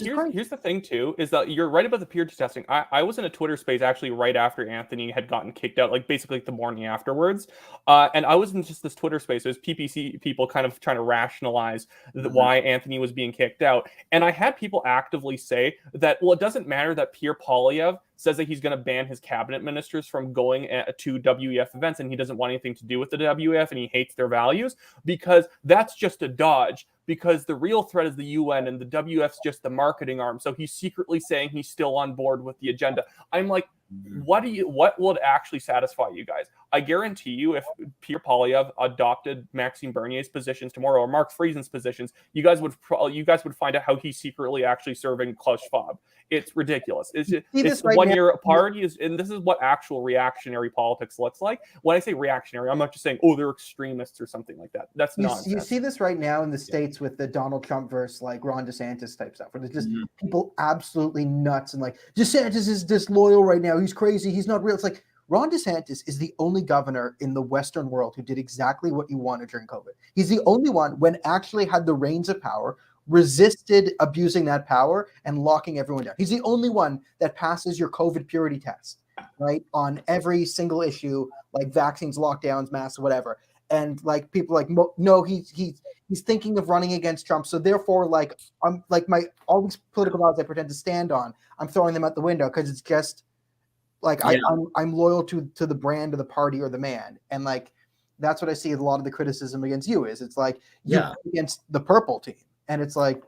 the thing, too, is that you're right about the peer testing. I was in a Twitter space actually right after Anthony had gotten kicked out, like basically the morning afterwards. And I was in just this Twitter space. It was PPC people kind of trying to rationalize why Anthony was being kicked out. And I had people actively say that, well, it doesn't matter that Pierre Poilievre says that he's going to ban his cabinet ministers from going to WEF events, and he doesn't want anything to do with the WEF, and he hates their values, because that's just a dodge, because the real threat is the UN, and the WEF's just the marketing arm. So he's secretly saying he's still on board with the agenda. I'm like, what would actually satisfy you guys? I guarantee you, if Pierre Poilievre adopted Maxime Bernier's positions tomorrow, or Mark Friesen's positions, you guys would find out how he's secretly actually serving Klaus Schwab. It's ridiculous. It's right 1 year apart, and this is what actual reactionary politics looks like. When I say reactionary, I'm not just saying, oh, they're extremists or something like that. That's nonsense. You see this right now in the States with the Donald Trump versus like Ron DeSantis type stuff, where there's just people absolutely nuts and like, DeSantis is disloyal right now. He's crazy. He's not real. It's like, Ron DeSantis is the only governor in the Western world who did exactly what you wanted during COVID. He's the only one, when actually had the reins of power, resisted abusing that power and locking everyone down. He's the only one that passes your COVID purity test, right, on every single issue, like vaccines, lockdowns, masks, whatever. And like people like, no, he's thinking of running against Trump. So therefore, like I'm like all these political laws I pretend to stand on, I'm throwing them out the window because it's just like I'm loyal to the brand of the party or the man. And like that's what I see a lot of the criticism against you is. It's like against the purple team. And it's like,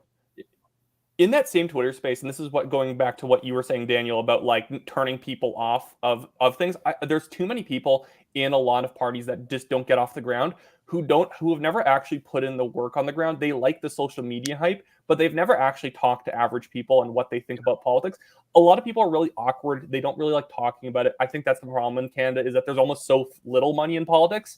in that same Twitter space, and this is what going back to what you were saying, Daniel, about like turning people off of things. There's too many people in a lot of parties that just don't get off the ground, who have never actually put in the work on the ground. They like the social media hype, but they've never actually talked to average people and what they think about politics. A lot of people are really awkward. They don't really like talking about it. I think that's the problem in Canada, is that there's almost so little money in politics.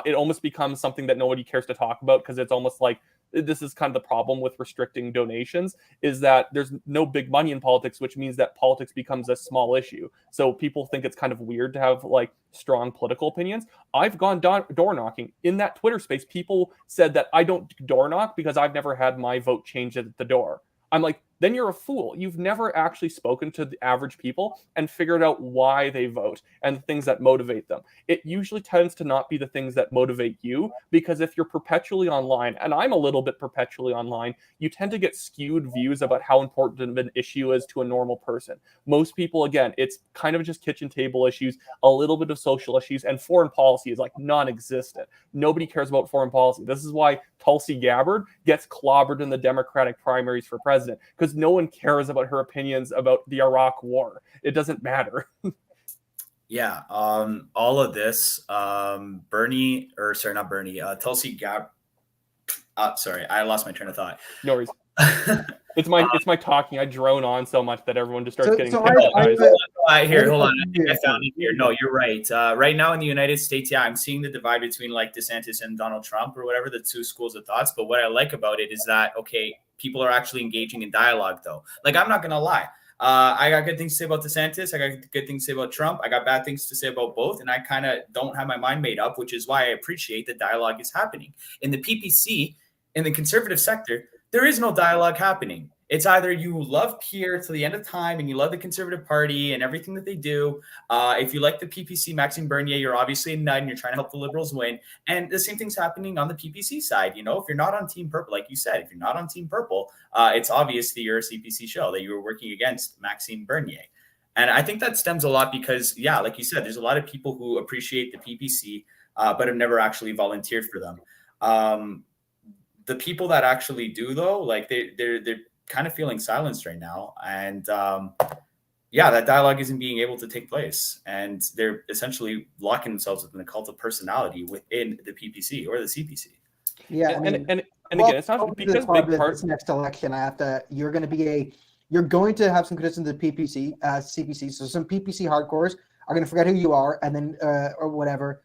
It almost becomes something that nobody cares to talk about, because it's almost like, this is kind of the problem with restricting donations, is that there's no big money in politics, which means that politics becomes a small issue. So people think it's kind of weird to have like strong political opinions. I've gone door knocking in that Twitter space. People said that I don't door knock because I've never had my vote changed at the door. I'm like, then you're a fool. You've never actually spoken to the average people and figured out why they vote and the things that motivate them. It usually tends to not be the things that motivate you, because if you're perpetually online, and I'm a little bit perpetually online, you tend to get skewed views about how important an issue is to a normal person. Most people, again, it's kind of just kitchen table issues, a little bit of social issues, and foreign policy is like non-existent. Nobody cares about foreign policy. This is why Tulsi Gabbard gets clobbered in the Democratic primaries for president, because no one cares about her opinions about the Iraq war. It doesn't matter. All of this, Tulsi Gabbard. Sorry, I lost my train of thought. No worries. It's my talking. I drone on so much that everyone just starts getting. Hold on. I found it here. No, you're right. Right now in the United States, I'm seeing the divide between like DeSantis and Donald Trump or whatever, the two schools of thoughts. But what I like about it is that, okay, people are actually engaging in dialogue, though. Like, I'm not gonna lie. I got good things to say about DeSantis. I got good things to say about Trump. I got bad things to say about both. And I kind of don't have my mind made up, which is why I appreciate that dialogue is happening. In the PPC, in the conservative sector, there is no dialogue happening. It's either you love Pierre to the end of time and you love the Conservative Party and everything that they do. If you like the PPC, Maxime Bernier, you're obviously a nut and you're trying to help the Liberals win. And the same thing's happening on the PPC side. You know, if you're not on Team Purple, like you said, if you're not on Team Purple, it's obvious that you're a CPC shell, that you were working against Maxime Bernier. And I think that stems a lot because, yeah, like you said, there's a lot of people who appreciate the PPC, but have never actually volunteered for them. The people that actually do, though, like they're kind of feeling silenced right now. And yeah, that dialogue isn't being able to take place. And they're essentially locking themselves within a cult of personality within the PPC or the CPC. Yeah. And again, it's not because big part this next election, you're going to have some criticism of the PPC, CPC. So some PPC hardcores are going to forget who you are and then, or whatever,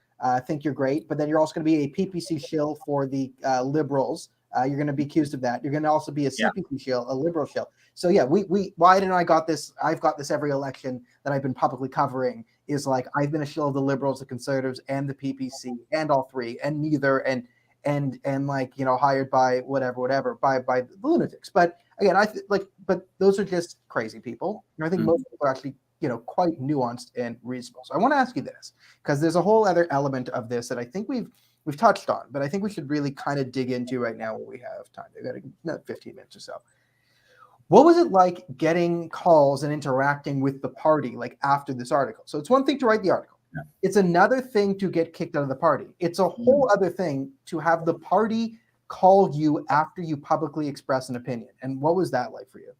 think you're great. But then you're also going to be a PPC shill for the Liberals. You're going to be accused of that. You're going to also be a CPC shill, a Liberal shill. So yeah, Wyatt and I got this. I've got this every election that I've been publicly covering is like, I've been a shill of the Liberals, the Conservatives, and the PPC, and all three, and neither, and like, you know, hired by whatever, by the lunatics. But again, but those are just crazy people. And I think most people are actually, you know, quite nuanced and reasonable. So I want to ask you this, because there's a whole other element of this that I think we've touched on, but I think we should really kind of dig into right now when we have time. We've got 15 minutes or so. What was it like getting calls and interacting with the party like after this article? So it's one thing to write the article. Yeah. It's another thing to get kicked out of the party. It's a whole other thing to have the party call you after you publicly express an opinion. And what was that like for you?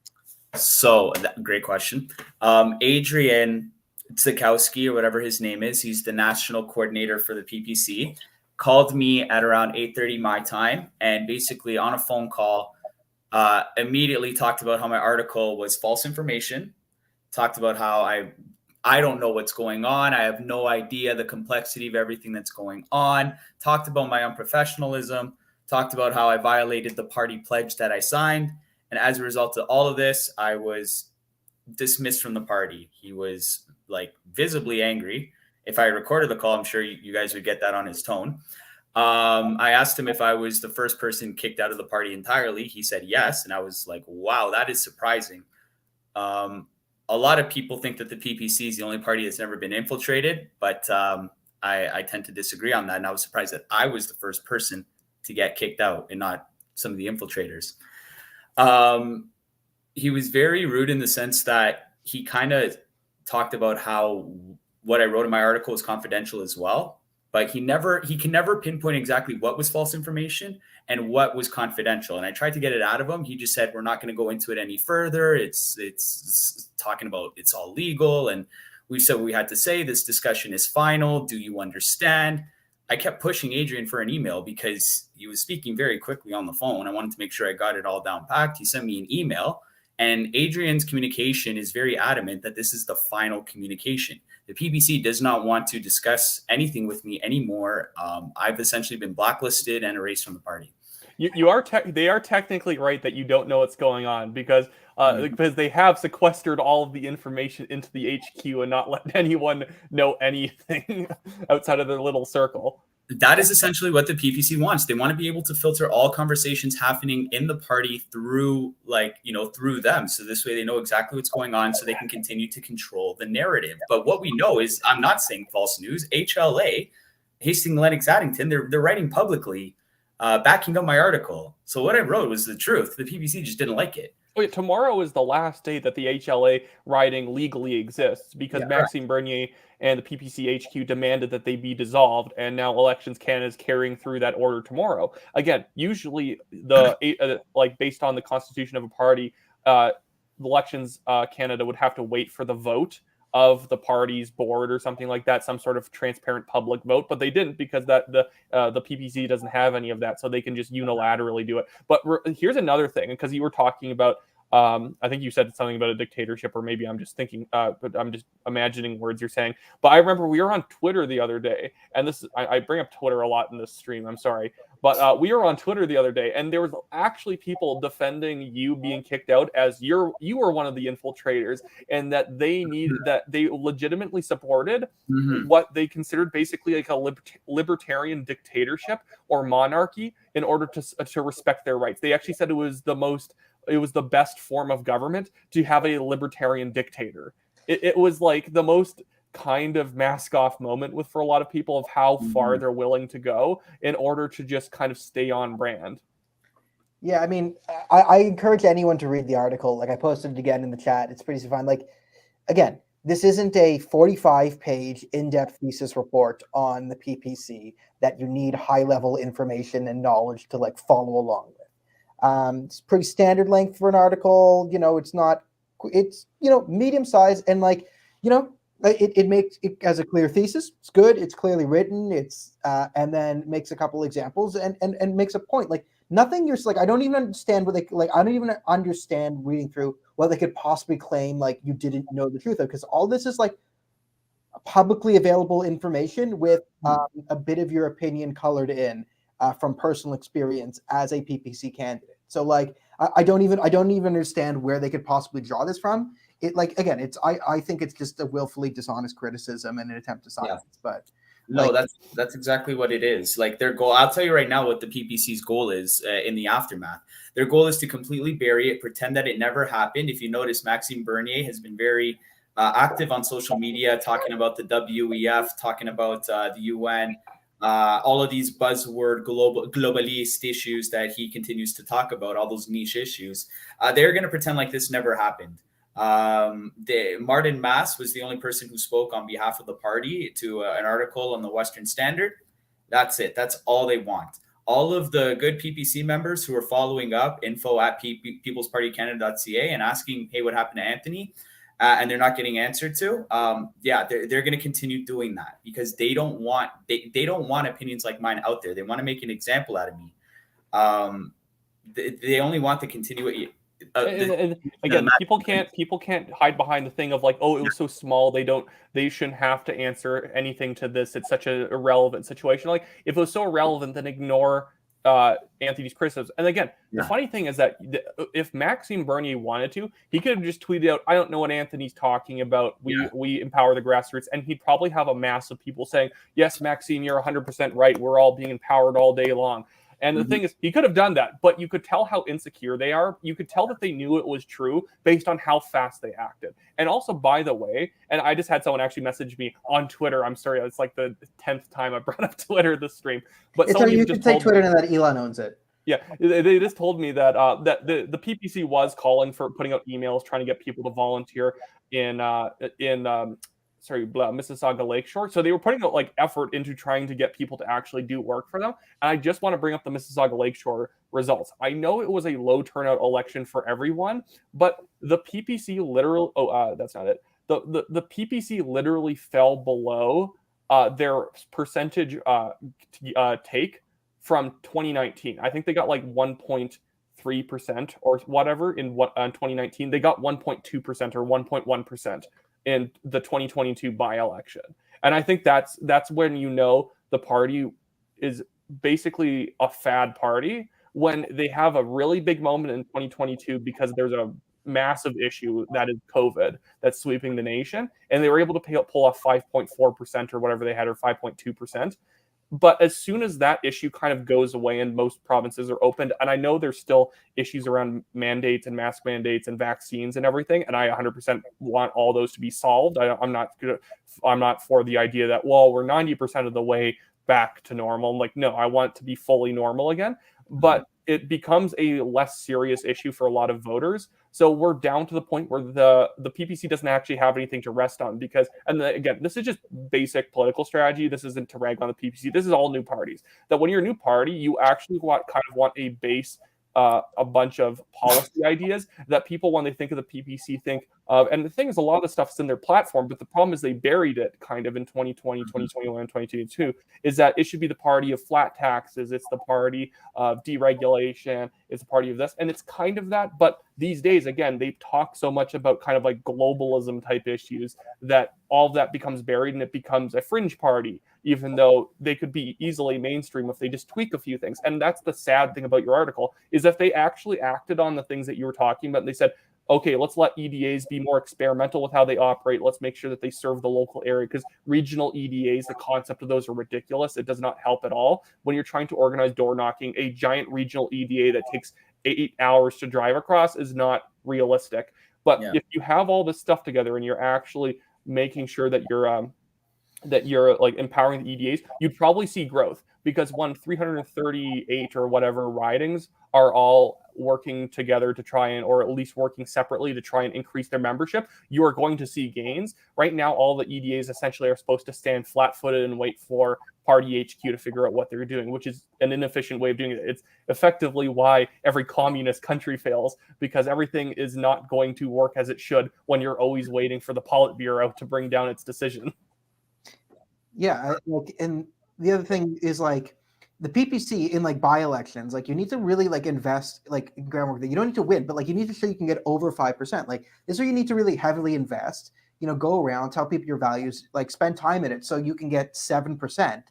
So great question. Adrian Zikowski, or whatever his name is, he's the national coordinator for the PPC, called me at around 8:30 my time, and basically on a phone call, immediately talked about how my article was false information, talked about how I don't know what's going on. I have no idea the complexity of everything that's going on, talked about my unprofessionalism, talked about how I violated the party pledge that I signed. And as a result of all of this, I was dismissed from the party. He was like visibly angry. If I recorded the call, I'm sure you guys would get that on his tone. I asked him if I was the first person kicked out of the party entirely. He said yes. And I was like, wow, that is surprising. A lot of people think that the PPC is the only party that's never been infiltrated, but I tend to disagree on that. And I was surprised that I was the first person to get kicked out and not some of the infiltrators. He was very rude in the sense that he kind of talked about how what I wrote in my article was confidential as well, but he can never pinpoint exactly what was false information and what was confidential. And I tried to get it out of him. He just said, we're not going to go into it any further. It's talking about, it's all legal. And we said, we had to say, this discussion is final. Do you understand? I kept pushing Adrian for an email because he was speaking very quickly on the phone. I wanted to make sure I got it all down packed. He sent me an email, and Adrian's communication is very adamant that this is the final communication. The PPC does not want to discuss anything with me anymore. I've essentially been blacklisted and erased from the party. They are technically right that you don't know what's going on because they have sequestered all of the information into the HQ and not let anyone know anything outside of their little circle. That is essentially what the PPC wants. They want to be able to filter all conversations happening in the party through them. So this way they know exactly what's going on so they can continue to control the narrative. But what we know is, I'm not saying false news, HLA, Hastings Lennox Addington, they're writing publicly, backing up my article. So what I wrote was the truth. The PPC just didn't like it. Oh, yeah, tomorrow is the last day that the HLA riding legally exists because Maxime Bernier and the PPC HQ demanded that they be dissolved, and now Elections Canada is carrying through that order tomorrow. Again, usually based on the constitution of a party, Elections Canada would have to wait for the vote of the party's board or something like that, some sort of transparent public vote, but they didn't because the PPC doesn't have any of that, so they can just unilaterally do it. But here's another thing, because you were talking about, I think you said something about a dictatorship, or maybe I'm just thinking, but I'm just imagining words you're saying. But I remember we were on Twitter the other day, and I bring up Twitter a lot in this stream, I'm sorry. But we were on Twitter the other day, and there was actually people defending you being kicked out as you were one of the infiltrators, and that they legitimately supported what they considered basically like a libertarian dictatorship or monarchy in order to respect their rights. They actually said it was the most the best form of government to have a libertarian dictator. It was like the most kind of mask off moment for a lot of people of how far they're willing to go in order to just kind of stay on brand. Yeah, I mean, I encourage anyone to read the article. Like I posted it again in the chat. It's pretty fun. Like, again, this isn't a 45-page in-depth thesis report on the PPC that you need high-level information and knowledge to like follow along with. It's pretty standard length for an article. It's not. It's medium size and like it makes it has a clear thesis. It's good. It's clearly written. It's and then makes a couple examples and makes a point. Like nothing. You're like I don't even understand what they like. I don't even understand reading through what they could possibly claim like you didn't know the truth of, because all this is like publicly available information with a bit of your opinion colored in from personal experience as a PPC candidate. So like I don't even understand where they could possibly draw this from. It like again, I think it's just a willfully dishonest criticism and an attempt to silence. Yeah. But no, that's exactly what it is. Like their goal, I'll tell you right now what the PPC's goal is in the aftermath. Their goal is to completely bury it, pretend that it never happened. If you notice, Maxime Bernier has been very active on social media, talking about the WEF, talking about the UN, all of these buzzword globalist issues that he continues to talk about, all those niche issues. They're going to pretend like this never happened. Martin Mass was the only person who spoke on behalf of the party to an article on the Western Standard. That's it. That's all they want. All of the good PPC members who are following up info@peoplespartycanada.ca and asking, hey, what happened to Anthony? And they're not getting answered to. They're going to continue doing that because they don't want opinions like mine out there. They want to make an example out of me. They only want to continue. And again, people can't hide behind the thing of like, oh, it was so small, they shouldn't have to answer anything to this. It's such an irrelevant situation. Like if it was so irrelevant, then ignore Anthony's criticisms. And again, the funny thing is that if Maxime Bernier wanted to, he could have just tweeted out, I don't know what Anthony's talking about. We empower the grassroots. And he'd probably have a mass of people saying, yes, Maxime, you're 100% right. We're all being empowered all day long. And the thing is, he could have done that, but you could tell how insecure they are. You could tell that they knew it was true based on how fast they acted. And also, by the way, and I just had someone actually message me on Twitter. I'm sorry, it's like the 10th time I brought up Twitter this stream. But you can say Twitter and that Elon owns it. Yeah, they just told me that that the PPC was calling for putting out emails trying to get people to volunteer in Mississauga Lakeshore. So they were putting out like effort into trying to get people to actually do work for them. And I just want to bring up the Mississauga Lakeshore results. I know it was a low turnout election for everyone, but the PPC literally, that's not it. The PPC literally fell below their percentage take from 2019. I think they got like 1.3% or whatever in 2019. They got 1.2% or 1.1%. in the 2022 by-election. And I think that's when the party is basically a fad party, when they have a really big moment in 2022 because there's a massive issue that is COVID that's sweeping the nation, and they were able to pull off 5.4% or whatever they had, or 5.2%. But as soon as that issue kind of goes away and most provinces are opened, and I know there's still issues around mandates and mask mandates and vaccines and everything, and I 100% want all those to be solved. I'm not for the idea that, well, we're 90% of the way back to normal. I'm like, no, I want it to be fully normal again. But it becomes a less serious issue for a lot of voters. So we're down to the point where the PPC doesn't actually have anything to rest on again, this is just basic political strategy. This isn't to rag on the PPC. This is all new parties. That when you're a new party, you actually want a base, a bunch of policy ideas that people, when they think of the PPC, think of. And the thing is, a lot of the stuff's in their platform, but the problem is they buried it kind of in 2020, 2021, 2022, is that it should be the party of flat taxes. It's the party of deregulation. It's the party of this. And it's kind of that. But these days, again, they talk so much about kind of like globalism type issues that all of that becomes buried and it becomes a fringe party, even though they could be easily mainstream if they just tweak a few things. And that's the sad thing about your article, is if they actually acted on the things that you were talking about and they said, okay, let's let EDAs be more experimental with how they operate. Let's make sure that they serve the local area, because regional EDAs, the concept of those are ridiculous. It does not help at all. When you're trying to organize door knocking, a giant regional EDA that takes 8 hours to drive across is not realistic. But Yeah. if you have all this stuff together and you're actually making sure that you're like empowering the EDAs, you'd probably see growth, because 338 or whatever ridings are all working together to try and, or at least working separately to try and increase their membership. You are going to see gains. Right now, all the EDAs essentially are supposed to stand flat-footed and wait for Party HQ to figure out what they're doing, which is an inefficient way of doing it. It's effectively why every communist country fails, because everything is not going to work as it should when you're always waiting for the Politburo to bring down its decision. Yeah, and the other thing is like the PPC in like by-elections, like you need to really like invest like in groundwork that you don't need to win, but like you need to show you can get over 5%. Like this is where you need to really heavily invest, go around, tell people your values, like spend time in it so you can get 7%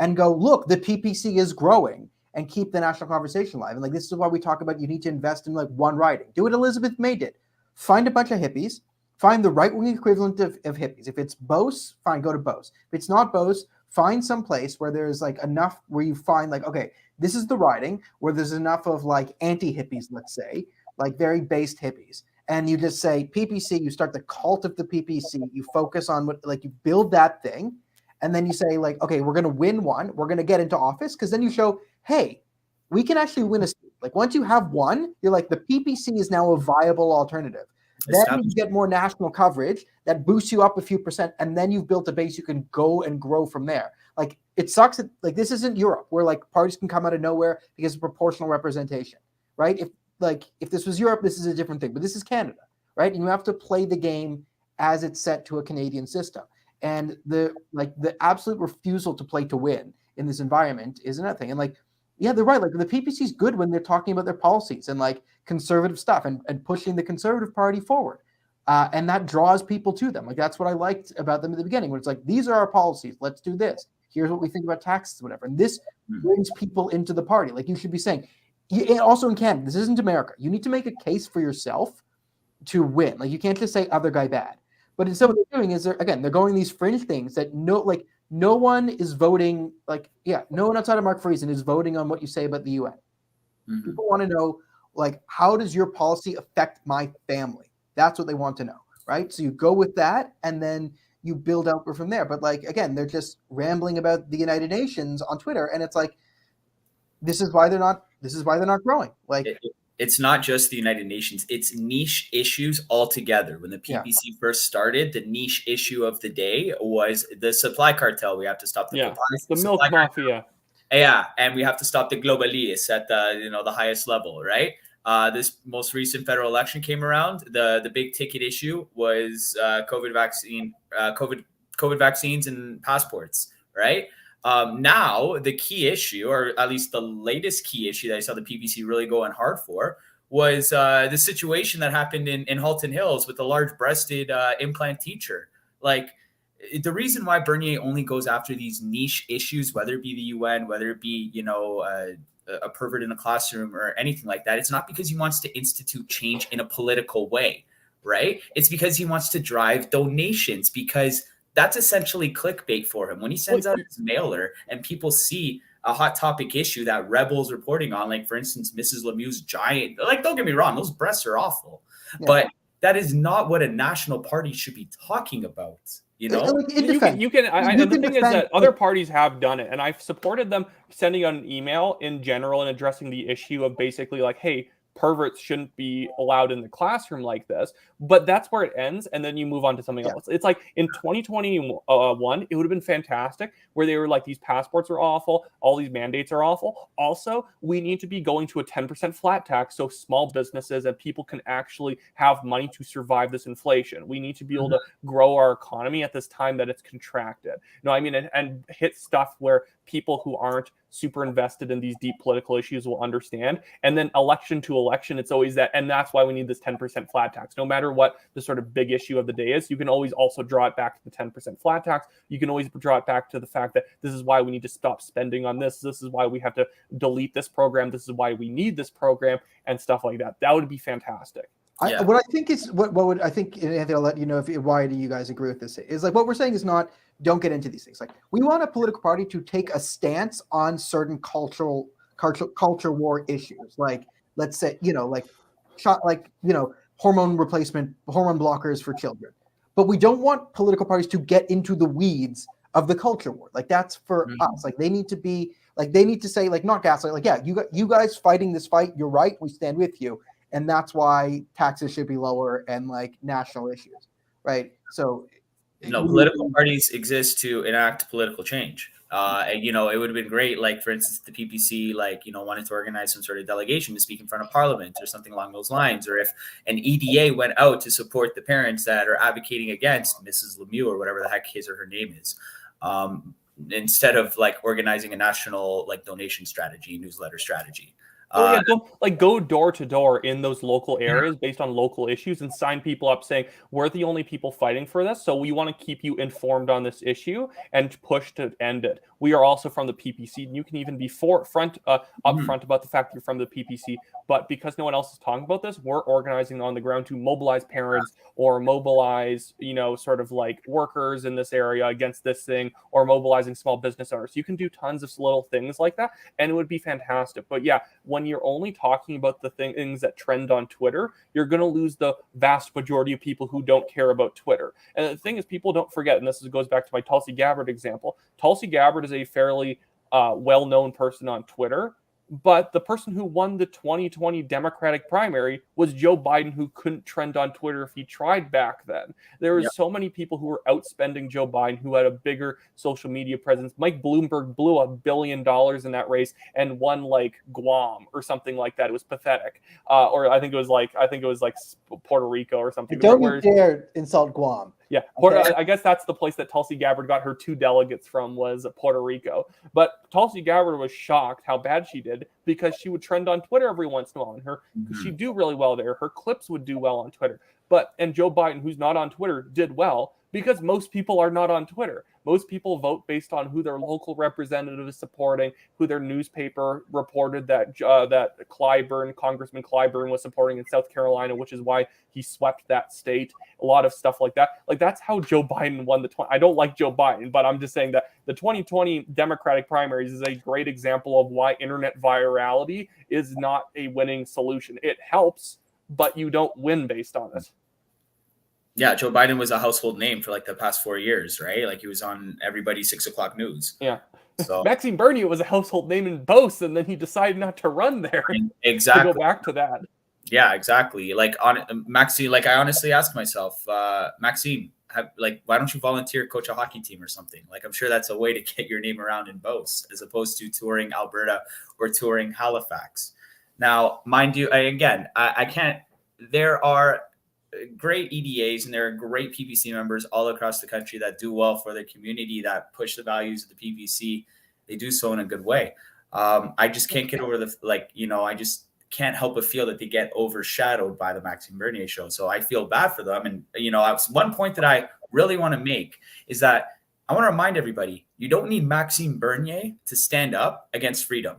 and go, look, the PPC is growing, and keep the national conversation live. And like this is why we talk about you need to invest in like one riding. Do what Elizabeth May did. Find a bunch of hippies. Find the right-wing equivalent of hippies. If it's Bose, fine, go to Bose. If it's not Bose, find some place where there's like enough, where you find like, okay, this is the riding, where there's enough of like anti-hippies, let's say, like very based hippies. And you just say PPC, you start the cult of the PPC, you focus on what, like you build that thing. And then you say like, okay, we're going to win one. We're going to get into office. Because then you show, hey, we can actually win a seat. Like once you have one, you're like, the PPC is now a viable alternative. Then you get more national coverage that boosts you up a few percent, and then you've built a base you can go and grow from there. Like it sucks that like this isn't Europe, where like parties can come out of nowhere because of proportional representation, right? If this was Europe, this is a different thing, but this is Canada, right? And you have to play the game as it's set to a Canadian system. And the absolute refusal to play to win in this environment is another thing. And like, yeah, they're right. Like the PPC is good when they're talking about their policies and like conservative stuff and pushing the Conservative Party forward. And that draws people to them. Like that's what I liked about them at the beginning, when it's like, these are our policies. Let's do this. Here's what we think about taxes, whatever. And this brings people into the party. Like you should be saying, also in Canada, this isn't America. You need to make a case for yourself to win. Like you can't just say other guy bad. But instead what they're doing is they're going these fringe things that no one is voting, no one outside of Mark Friesen is voting on what you say about the UN. Mm-hmm. People want to know, like, how does your policy affect my family? That's what they want to know, right? So you go with that, and then you build out from there. But, like, again, they're just rambling about the United Nations on Twitter, and it's like, this is why they're not growing. Like, it's not just the United Nations, it's niche issues altogether. When the PPC first started, the niche issue of the day was the supply cartel. We have to stop the milk mafia. Yeah, and we have to stop the globalists at the highest level, right? This most recent federal election came around. The big ticket issue was COVID vaccines and passports, right? Now, the key issue, or at least the latest key issue that I saw the PPC really going hard for, was the situation that happened in Halton Hills with the large-breasted implant teacher. Like, the reason why Bernier only goes after these niche issues, whether it be the UN, whether it be, a pervert in a classroom or anything like that, it's not because he wants to institute change in a political way, right? It's because he wants to drive donations, because that's essentially clickbait for him. When he sends out his mailer and people see a hot topic issue that Rebel's reporting on, like, for instance, Mrs. Lemieux's giant, like, don't get me wrong, those breasts are awful. Yeah. But that is not what a national party should be talking about. The thing is that other parties have done it, and I've supported them sending out an email in general and addressing the issue of basically like, hey, perverts shouldn't be allowed in the classroom like this, but that's where it ends, and then you move on to something else. It's like in 2021, it would have been fantastic where they were like, these passports are awful, all these mandates are awful. Also, we need to be going to a 10% flat tax so small businesses and people can actually have money to survive this inflation. We need to be able to grow our economy at this time that it's contracted. And hit stuff where people who aren't super invested in these deep political issues will understand. And then election to election, it's always that. And that's why we need this 10% flat tax. No matter what the sort of big issue of the day is, you can always also draw it back to the 10% flat tax. You can always draw it back to the fact that this is why we need to stop spending on this. This is why we have to delete this program. This is why we need this program and stuff like that. That would be fantastic. What I think is what I think, and I'll let you know why do you guys agree with this, is like what we're saying is not don't get into these things. Like we want a political party to take a stance on certain culture war issues. Like let's say, like hormone blockers for children. But we don't want political parties to get into the weeds of the culture war. Like that's for us. Like they need to be like they need to say like not gaslight. Like yeah, you guys fighting this fight. You're right. We stand with you, and that's why taxes should be lower and like national issues, right? So, political parties exist to enact political change. And, it would have been great, like, for instance, the PPC, wanted to organize some sort of delegation to speak in front of Parliament or something along those lines. Or if an EDA went out to support the parents that are advocating against Mrs. Lemieux or whatever the heck his or her name is, instead of, like, organizing a national, like, donation strategy, newsletter strategy. Go door to door in those local areas based on local issues and sign people up saying we're the only people fighting for this, so we want to keep you informed on this issue and push to end it. We are also from the PPC, and you can even be upfront about the fact you're from the PPC. But because no one else is talking about this, we're organizing on the ground to mobilize parents or mobilize, sort of like workers in this area against this thing, or mobilizing small business owners. You can do tons of little things like that, and it would be fantastic. But yeah, when you're only talking about the things that trend on Twitter, you're going to lose the vast majority of people who don't care about Twitter. And the thing is, people don't forget, and goes back to my Tulsi Gabbard example. Tulsi Gabbard is a fairly well-known person on Twitter, but the person who won the 2020 Democratic primary was Joe Biden, who couldn't trend on Twitter if he tried back then. There was so many people who were outspending Joe Biden, who had a bigger social media presence. Mike Bloomberg blew $1 billion in that race and won like Guam or something like that. It was pathetic. Or I think it was like Puerto Rico or something. Don't you dare insult Guam. Yeah, I guess that's the place that Tulsi Gabbard got her 2 delegates from, was Puerto Rico. But Tulsi Gabbard was shocked how bad she did because she would trend on Twitter every once in a while, and she'd do really well there. Her clips would do well on Twitter. And Joe Biden, who's not on Twitter, did well because most people are not on Twitter. Most people vote based on who their local representative is supporting, who their newspaper reported that Congressman Clyburn was supporting in South Carolina, which is why he swept that state. A lot of stuff like that. Like that's how Joe Biden won the 20. I don't like Joe Biden, but I'm just saying that the 2020 Democratic primaries is a great example of why internet virality is not a winning solution. It helps, but you don't win based on it. Yeah, Joe Biden was a household name for like the past 4 years, right? Like he was on everybody's 6 o'clock news. Yeah. So Maxime Bernier was a household name in Beauce, and then he decided not to run there. Exactly. To go back to that. Yeah, exactly. Like Maxime, like I honestly asked myself, Maxime, why don't you volunteer, coach a hockey team or something? Like I'm sure that's a way to get your name around in Beauce, as opposed to touring Alberta or touring Halifax. Now, mind you, I can't. There are great EDAs and there are great PPC members all across the country that do well for their community, that push the values of the PPC. They do so in a good way. I just can't get over I just can't help but feel that they get overshadowed by the Maxime Bernier show. So I feel bad for them. And, one point that I really want to make is that I want to remind everybody, you don't need Maxime Bernier to stand up against freedom.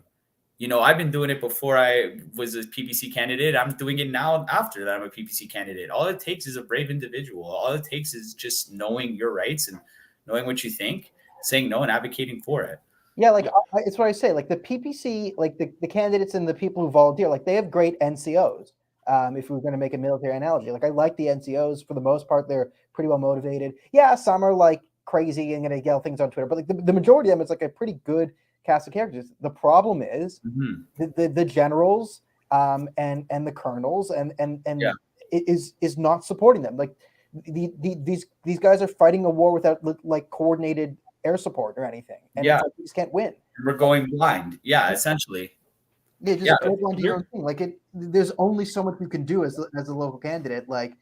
I've been doing it before I was a PPC candidate. I'm doing it now after that I'm a PPC candidate. All it takes is a brave individual. All it takes is just knowing your rights and knowing what you think, saying no and advocating for it. Yeah, it's what I say. Like the PPC, like the candidates and the people who volunteer, like they have great NCOs. If we were going to make a military analogy, like I like the NCOs for the most part. They're pretty well motivated. Yeah, some are like crazy and going to yell things on Twitter, but like the majority of them, it's like a pretty good cast of characters. The problem is the generals and the colonels and it is not supporting them. Like these guys are fighting a war without like coordinated air support or anything, and it's like, you just can't win. We're going blind. Yeah, essentially. Yeah, just go blind to your own thing. Like there's only so much you can do as a local candidate. Like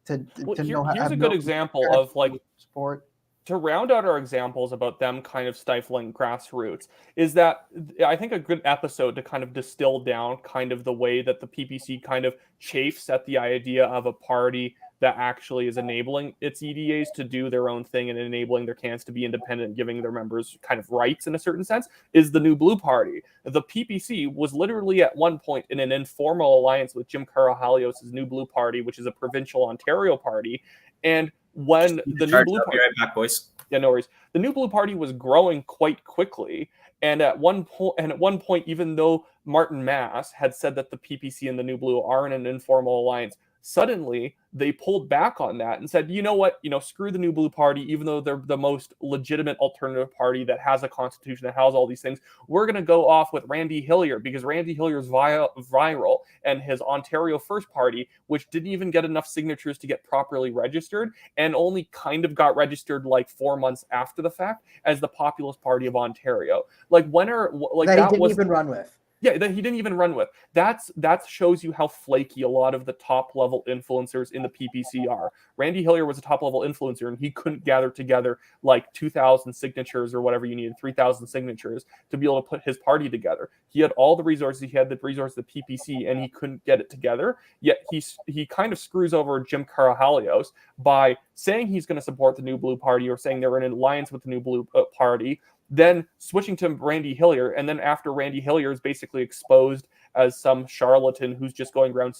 to know how. Here's a good example of like support. To round out our examples about them kind of stifling grassroots, is that I think a good episode to kind of distill down kind of the way that the PPC kind of chafes at the idea of a party that actually is enabling its EDAs to do their own thing and enabling their candidates to be independent, giving their members kind of rights in a certain sense, is the New Blue Party. The PPC was literally at one point in an informal alliance with Jim Karahalios' New Blue Party, which is a provincial Ontario party. And when the New Blue Party, right back, boys. Yeah, no worries. The New Blue Party was growing quite quickly, and at one point, even though Martin Mass had said that the PPC and the New Blue are in an informal alliance, suddenly they pulled back on that and said, you know what, screw the New Blue Party, even though they're the most legitimate alternative party that has a constitution, that has all these things. We're going to go off with Randy Hillier, because Randy Hillier's viral, and his Ontario First Party, which didn't even get enough signatures to get properly registered, and only kind of got registered like 4 months after the fact as the Populist Party of Ontario. Like, that he didn't even run with. Yeah, that he didn't even run with. That shows you how flaky a lot of the top level influencers in the PPC are. Randy Hillier was a top level influencer, and he couldn't gather together like 2,000 signatures or whatever you needed, 3,000 signatures to be able to put his party together. He had all the resources. He had the resources of the PPC, and he couldn't get it together. Yet he kind of screws over Jim Karahalios by saying he's going to support the New Blue Party, or saying they're in an alliance with the New Blue Party, then switching to Randy Hillier, and then after Randy Hillier is basically exposed as some charlatan who's just going around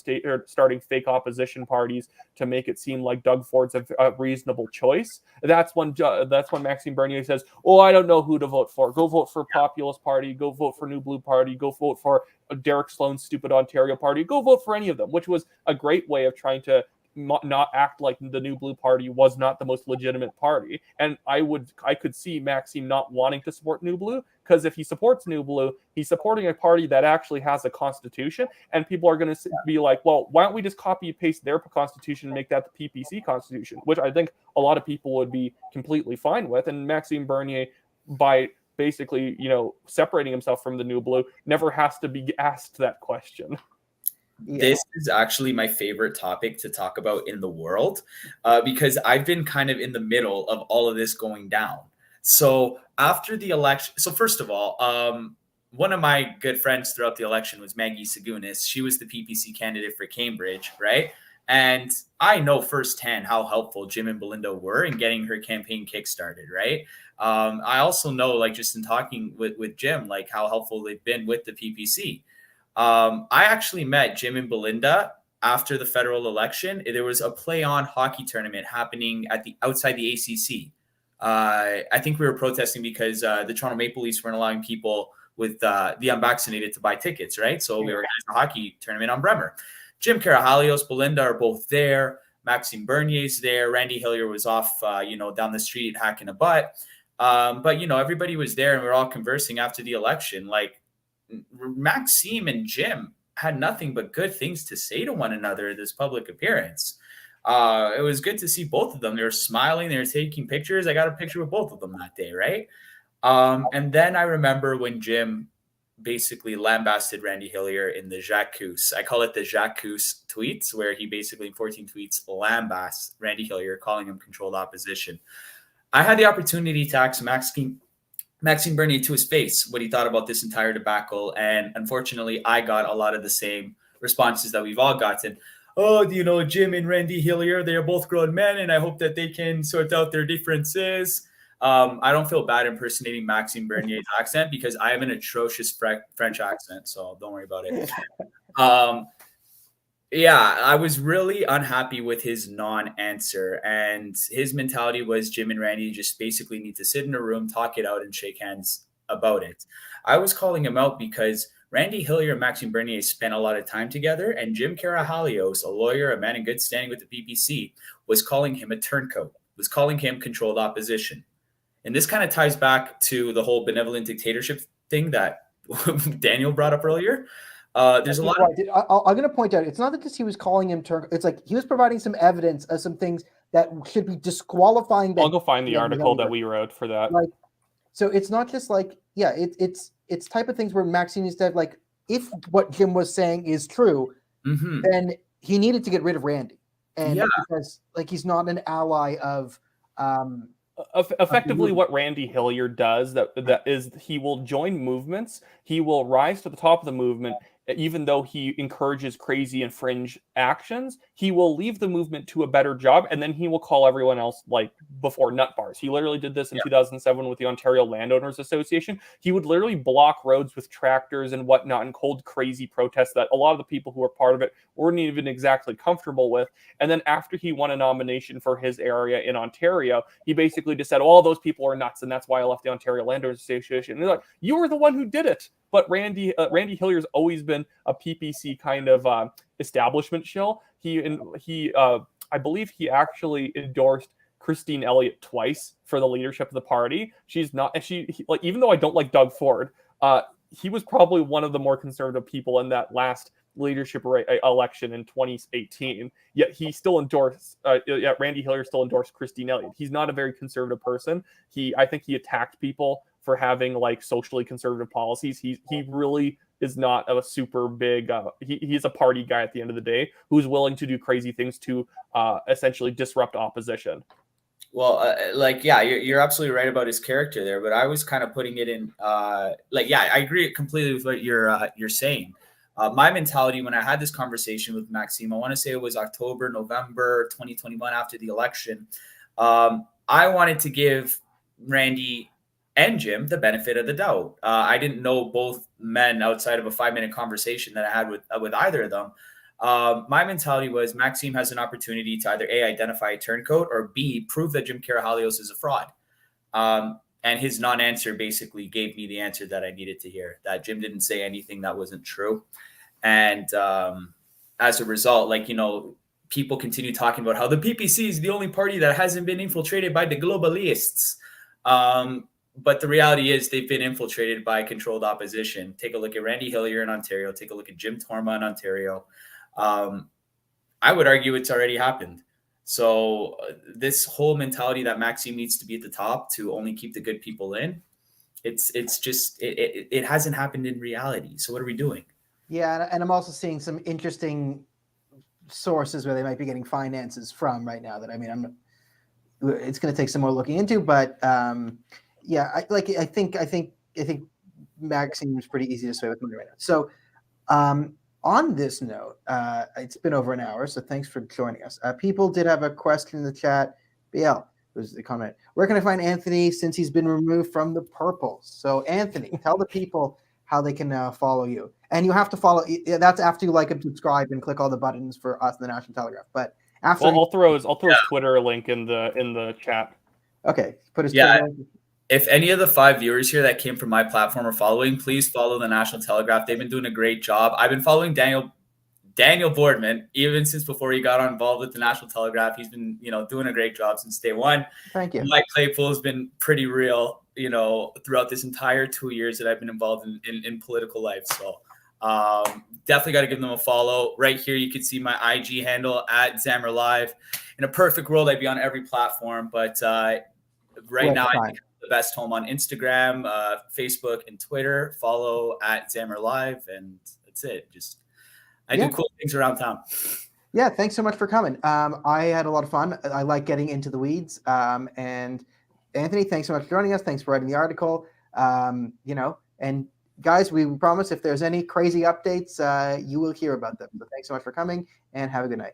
starting fake opposition parties to make it seem like Doug Ford's a reasonable choice. That's when Maxime Bernier says, "Oh, I don't know who to vote for. Go vote for Populist Party. Go vote for New Blue Party. Go vote for Derek Sloan's stupid Ontario Party. Go vote for any of them," which was a great way of trying to not act like the New Blue Party was not the most legitimate party. And I could see Maxime not wanting to support New Blue, because if he supports New Blue, he's supporting a party that actually has a constitution, and people are going to be like, well, why don't we just copy and paste their constitution and make that the PPC constitution, which I think a lot of people would be completely fine with. And Maxime Bernier, by basically separating himself from the New Blue, never has to be asked that question. Yeah. This is actually my favorite topic to talk about in the world, because I've been kind of in the middle of all of this going down. So after the election, so first of all, one of my good friends throughout the election was Maggie Segunis. She was the PPC candidate for Cambridge, right? And I know firsthand how helpful Jim and Belinda were in getting her campaign kickstarted, right? I also know, like, just in talking with Jim, like, how helpful they've been with the PPC. I actually met Jim and Belinda after the federal election. There was a play-on hockey tournament happening outside the ACC. I think we were protesting because the Toronto Maple Leafs weren't allowing people with the unvaccinated to buy tickets, right? So we organized a hockey tournament on Bremer. Jim Karahalios, Belinda are both there. Maxime Bernier's there. Randy Hillier was off, down the street hacking a butt. But everybody was there, and we were all conversing after the election. Like, Maxime and Jim had nothing but good things to say to one another at this public appearance. It was good to see both of them. They were smiling. They were taking pictures. I got a picture with both of them that day, right? And then I remember when Jim basically lambasted Randy Hillier in the Jacques. I call it the Jacques tweets, where he basically in 14 tweets lambasts Randy Hillier, calling him controlled opposition. I had the opportunity to ask Maxime Bernier to his face what he thought about this entire debacle. And unfortunately, I got a lot of the same responses that we've all gotten. Oh, Jim and Randy Hillier, they are both grown men, and I hope that they can sort out their differences. I don't feel bad impersonating Maxime Bernier's accent, because I have an atrocious French accent, so don't worry about it. Yeah, I was really unhappy with his non-answer, and his mentality was Jim and Randy just basically need to sit in a room, talk it out, and shake hands about it. I was calling him out because Randy Hillier and Maxime Bernier spent a lot of time together, and Jim Karahalios, a lawyer, a man in good standing with the PPC, was calling him a turncoat, was calling him controlled opposition. And this kind of ties back to the whole benevolent dictatorship thing that Daniel brought up earlier. There's a lot of... I'm going to point out, it's not that just he was calling him it's like he was providing some evidence of some things that should be disqualifying. I'll go find the article that we wrote for that. Like, so it's not just like, yeah, it's type of things where Maxine instead, like, if what Jim was saying is true, then he needed to get rid of Randy, and because like he's not an ally of. Effectively, what Randy Hillier does that is he will join movements. He will rise to the top of the movement even though he encourages crazy and fringe actions, he will leave the movement to a better job, and then he will call everyone else like before nut bars. He literally did this in 2007 with the Ontario Landowners Association. He would literally block roads with tractors and whatnot and hold crazy protests that a lot of the people who were part of it weren't even exactly comfortable with. And then after he won a nomination for his area in Ontario, he basically just said, all those people are nuts, and that's why I left the Ontario Landowners Association. And they're like, you were the one who did it. But Randy Hillier's always been a PPC kind of establishment shill. I believe he actually endorsed Christine Elliott twice for the leadership of the party. Even though I don't like Doug Ford, he was probably one of the more conservative people in that last leadership election in 2018. Yet he still endorsed. Randy Hillier still endorsed Christine Elliott. He's not a very conservative person. I think he attacked people for having like socially conservative policies. He really is not a super big. He's a party guy at the end of the day who's willing to do crazy things to essentially disrupt opposition. Well, you're absolutely right about his character there, but I was kind of putting it in. I agree completely with what you're saying. My mentality when I had this conversation with Maxime, I want to say it was October, November 2021 after the election. I wanted to give Randy and Jim the benefit of the doubt. I didn't know both men outside of a 5-minute conversation that I had with either of them. My mentality was Maxime has an opportunity to either A, identify a turncoat, or B, prove that Jim Karahalios is a fraud. And his non-answer basically gave me the answer that I needed to hear, that Jim didn't say anything that wasn't true. And as a result, people continue talking about how the PPC is the only party that hasn't been infiltrated by the globalists. But the reality is they've been infiltrated by controlled opposition. Take a look at Randy Hillier in Ontario. Take a look at Jim Torma in Ontario. I would argue it's already happened. So this whole mentality that Maxime needs to be at the top to only keep the good people in, it hasn't happened in reality. So what are we doing? Yeah, and I'm also seeing some interesting sources where they might be getting finances from right now. It's going to take some more looking into, but I think Maxime was pretty easy to sway with money right now. So on this note, it's been over an hour, so thanks for joining us. People did have a question in the chat. BL was the comment. Where can I find Anthony since he's been removed from the Purples? So Anthony, tell the people how they can follow you. And you have to follow. That's after you like and subscribe and click all the buttons for us in the National Telegraph. But after, I'll throw his Twitter link in the chat. Okay, put his Twitter link. If any of the 5 viewers here that came from my platform are following, please follow the National Telegraph. They've been doing a great job. I've been following Daniel Bordman even since before he got involved with the National Telegraph. He's been doing a great job since day one. Thank you. Wyatt Claypool has been pretty real throughout this entire 2 years that I've been involved in political life. So definitely got to give them a follow. Right here you can see my IG handle at Zammer Live. In a perfect world I'd be on every platform, but right now I think the best home on Instagram, Facebook, and Twitter. Follow at Zammer Live, and that's it. I do cool things around town. Yeah, thanks so much for coming. I had a lot of fun. I like getting into the weeds. And Anthony, thanks so much for joining us. Thanks for writing the article. And guys, we promise if there's any crazy updates, you will hear about them. So thanks so much for coming, and have a good night.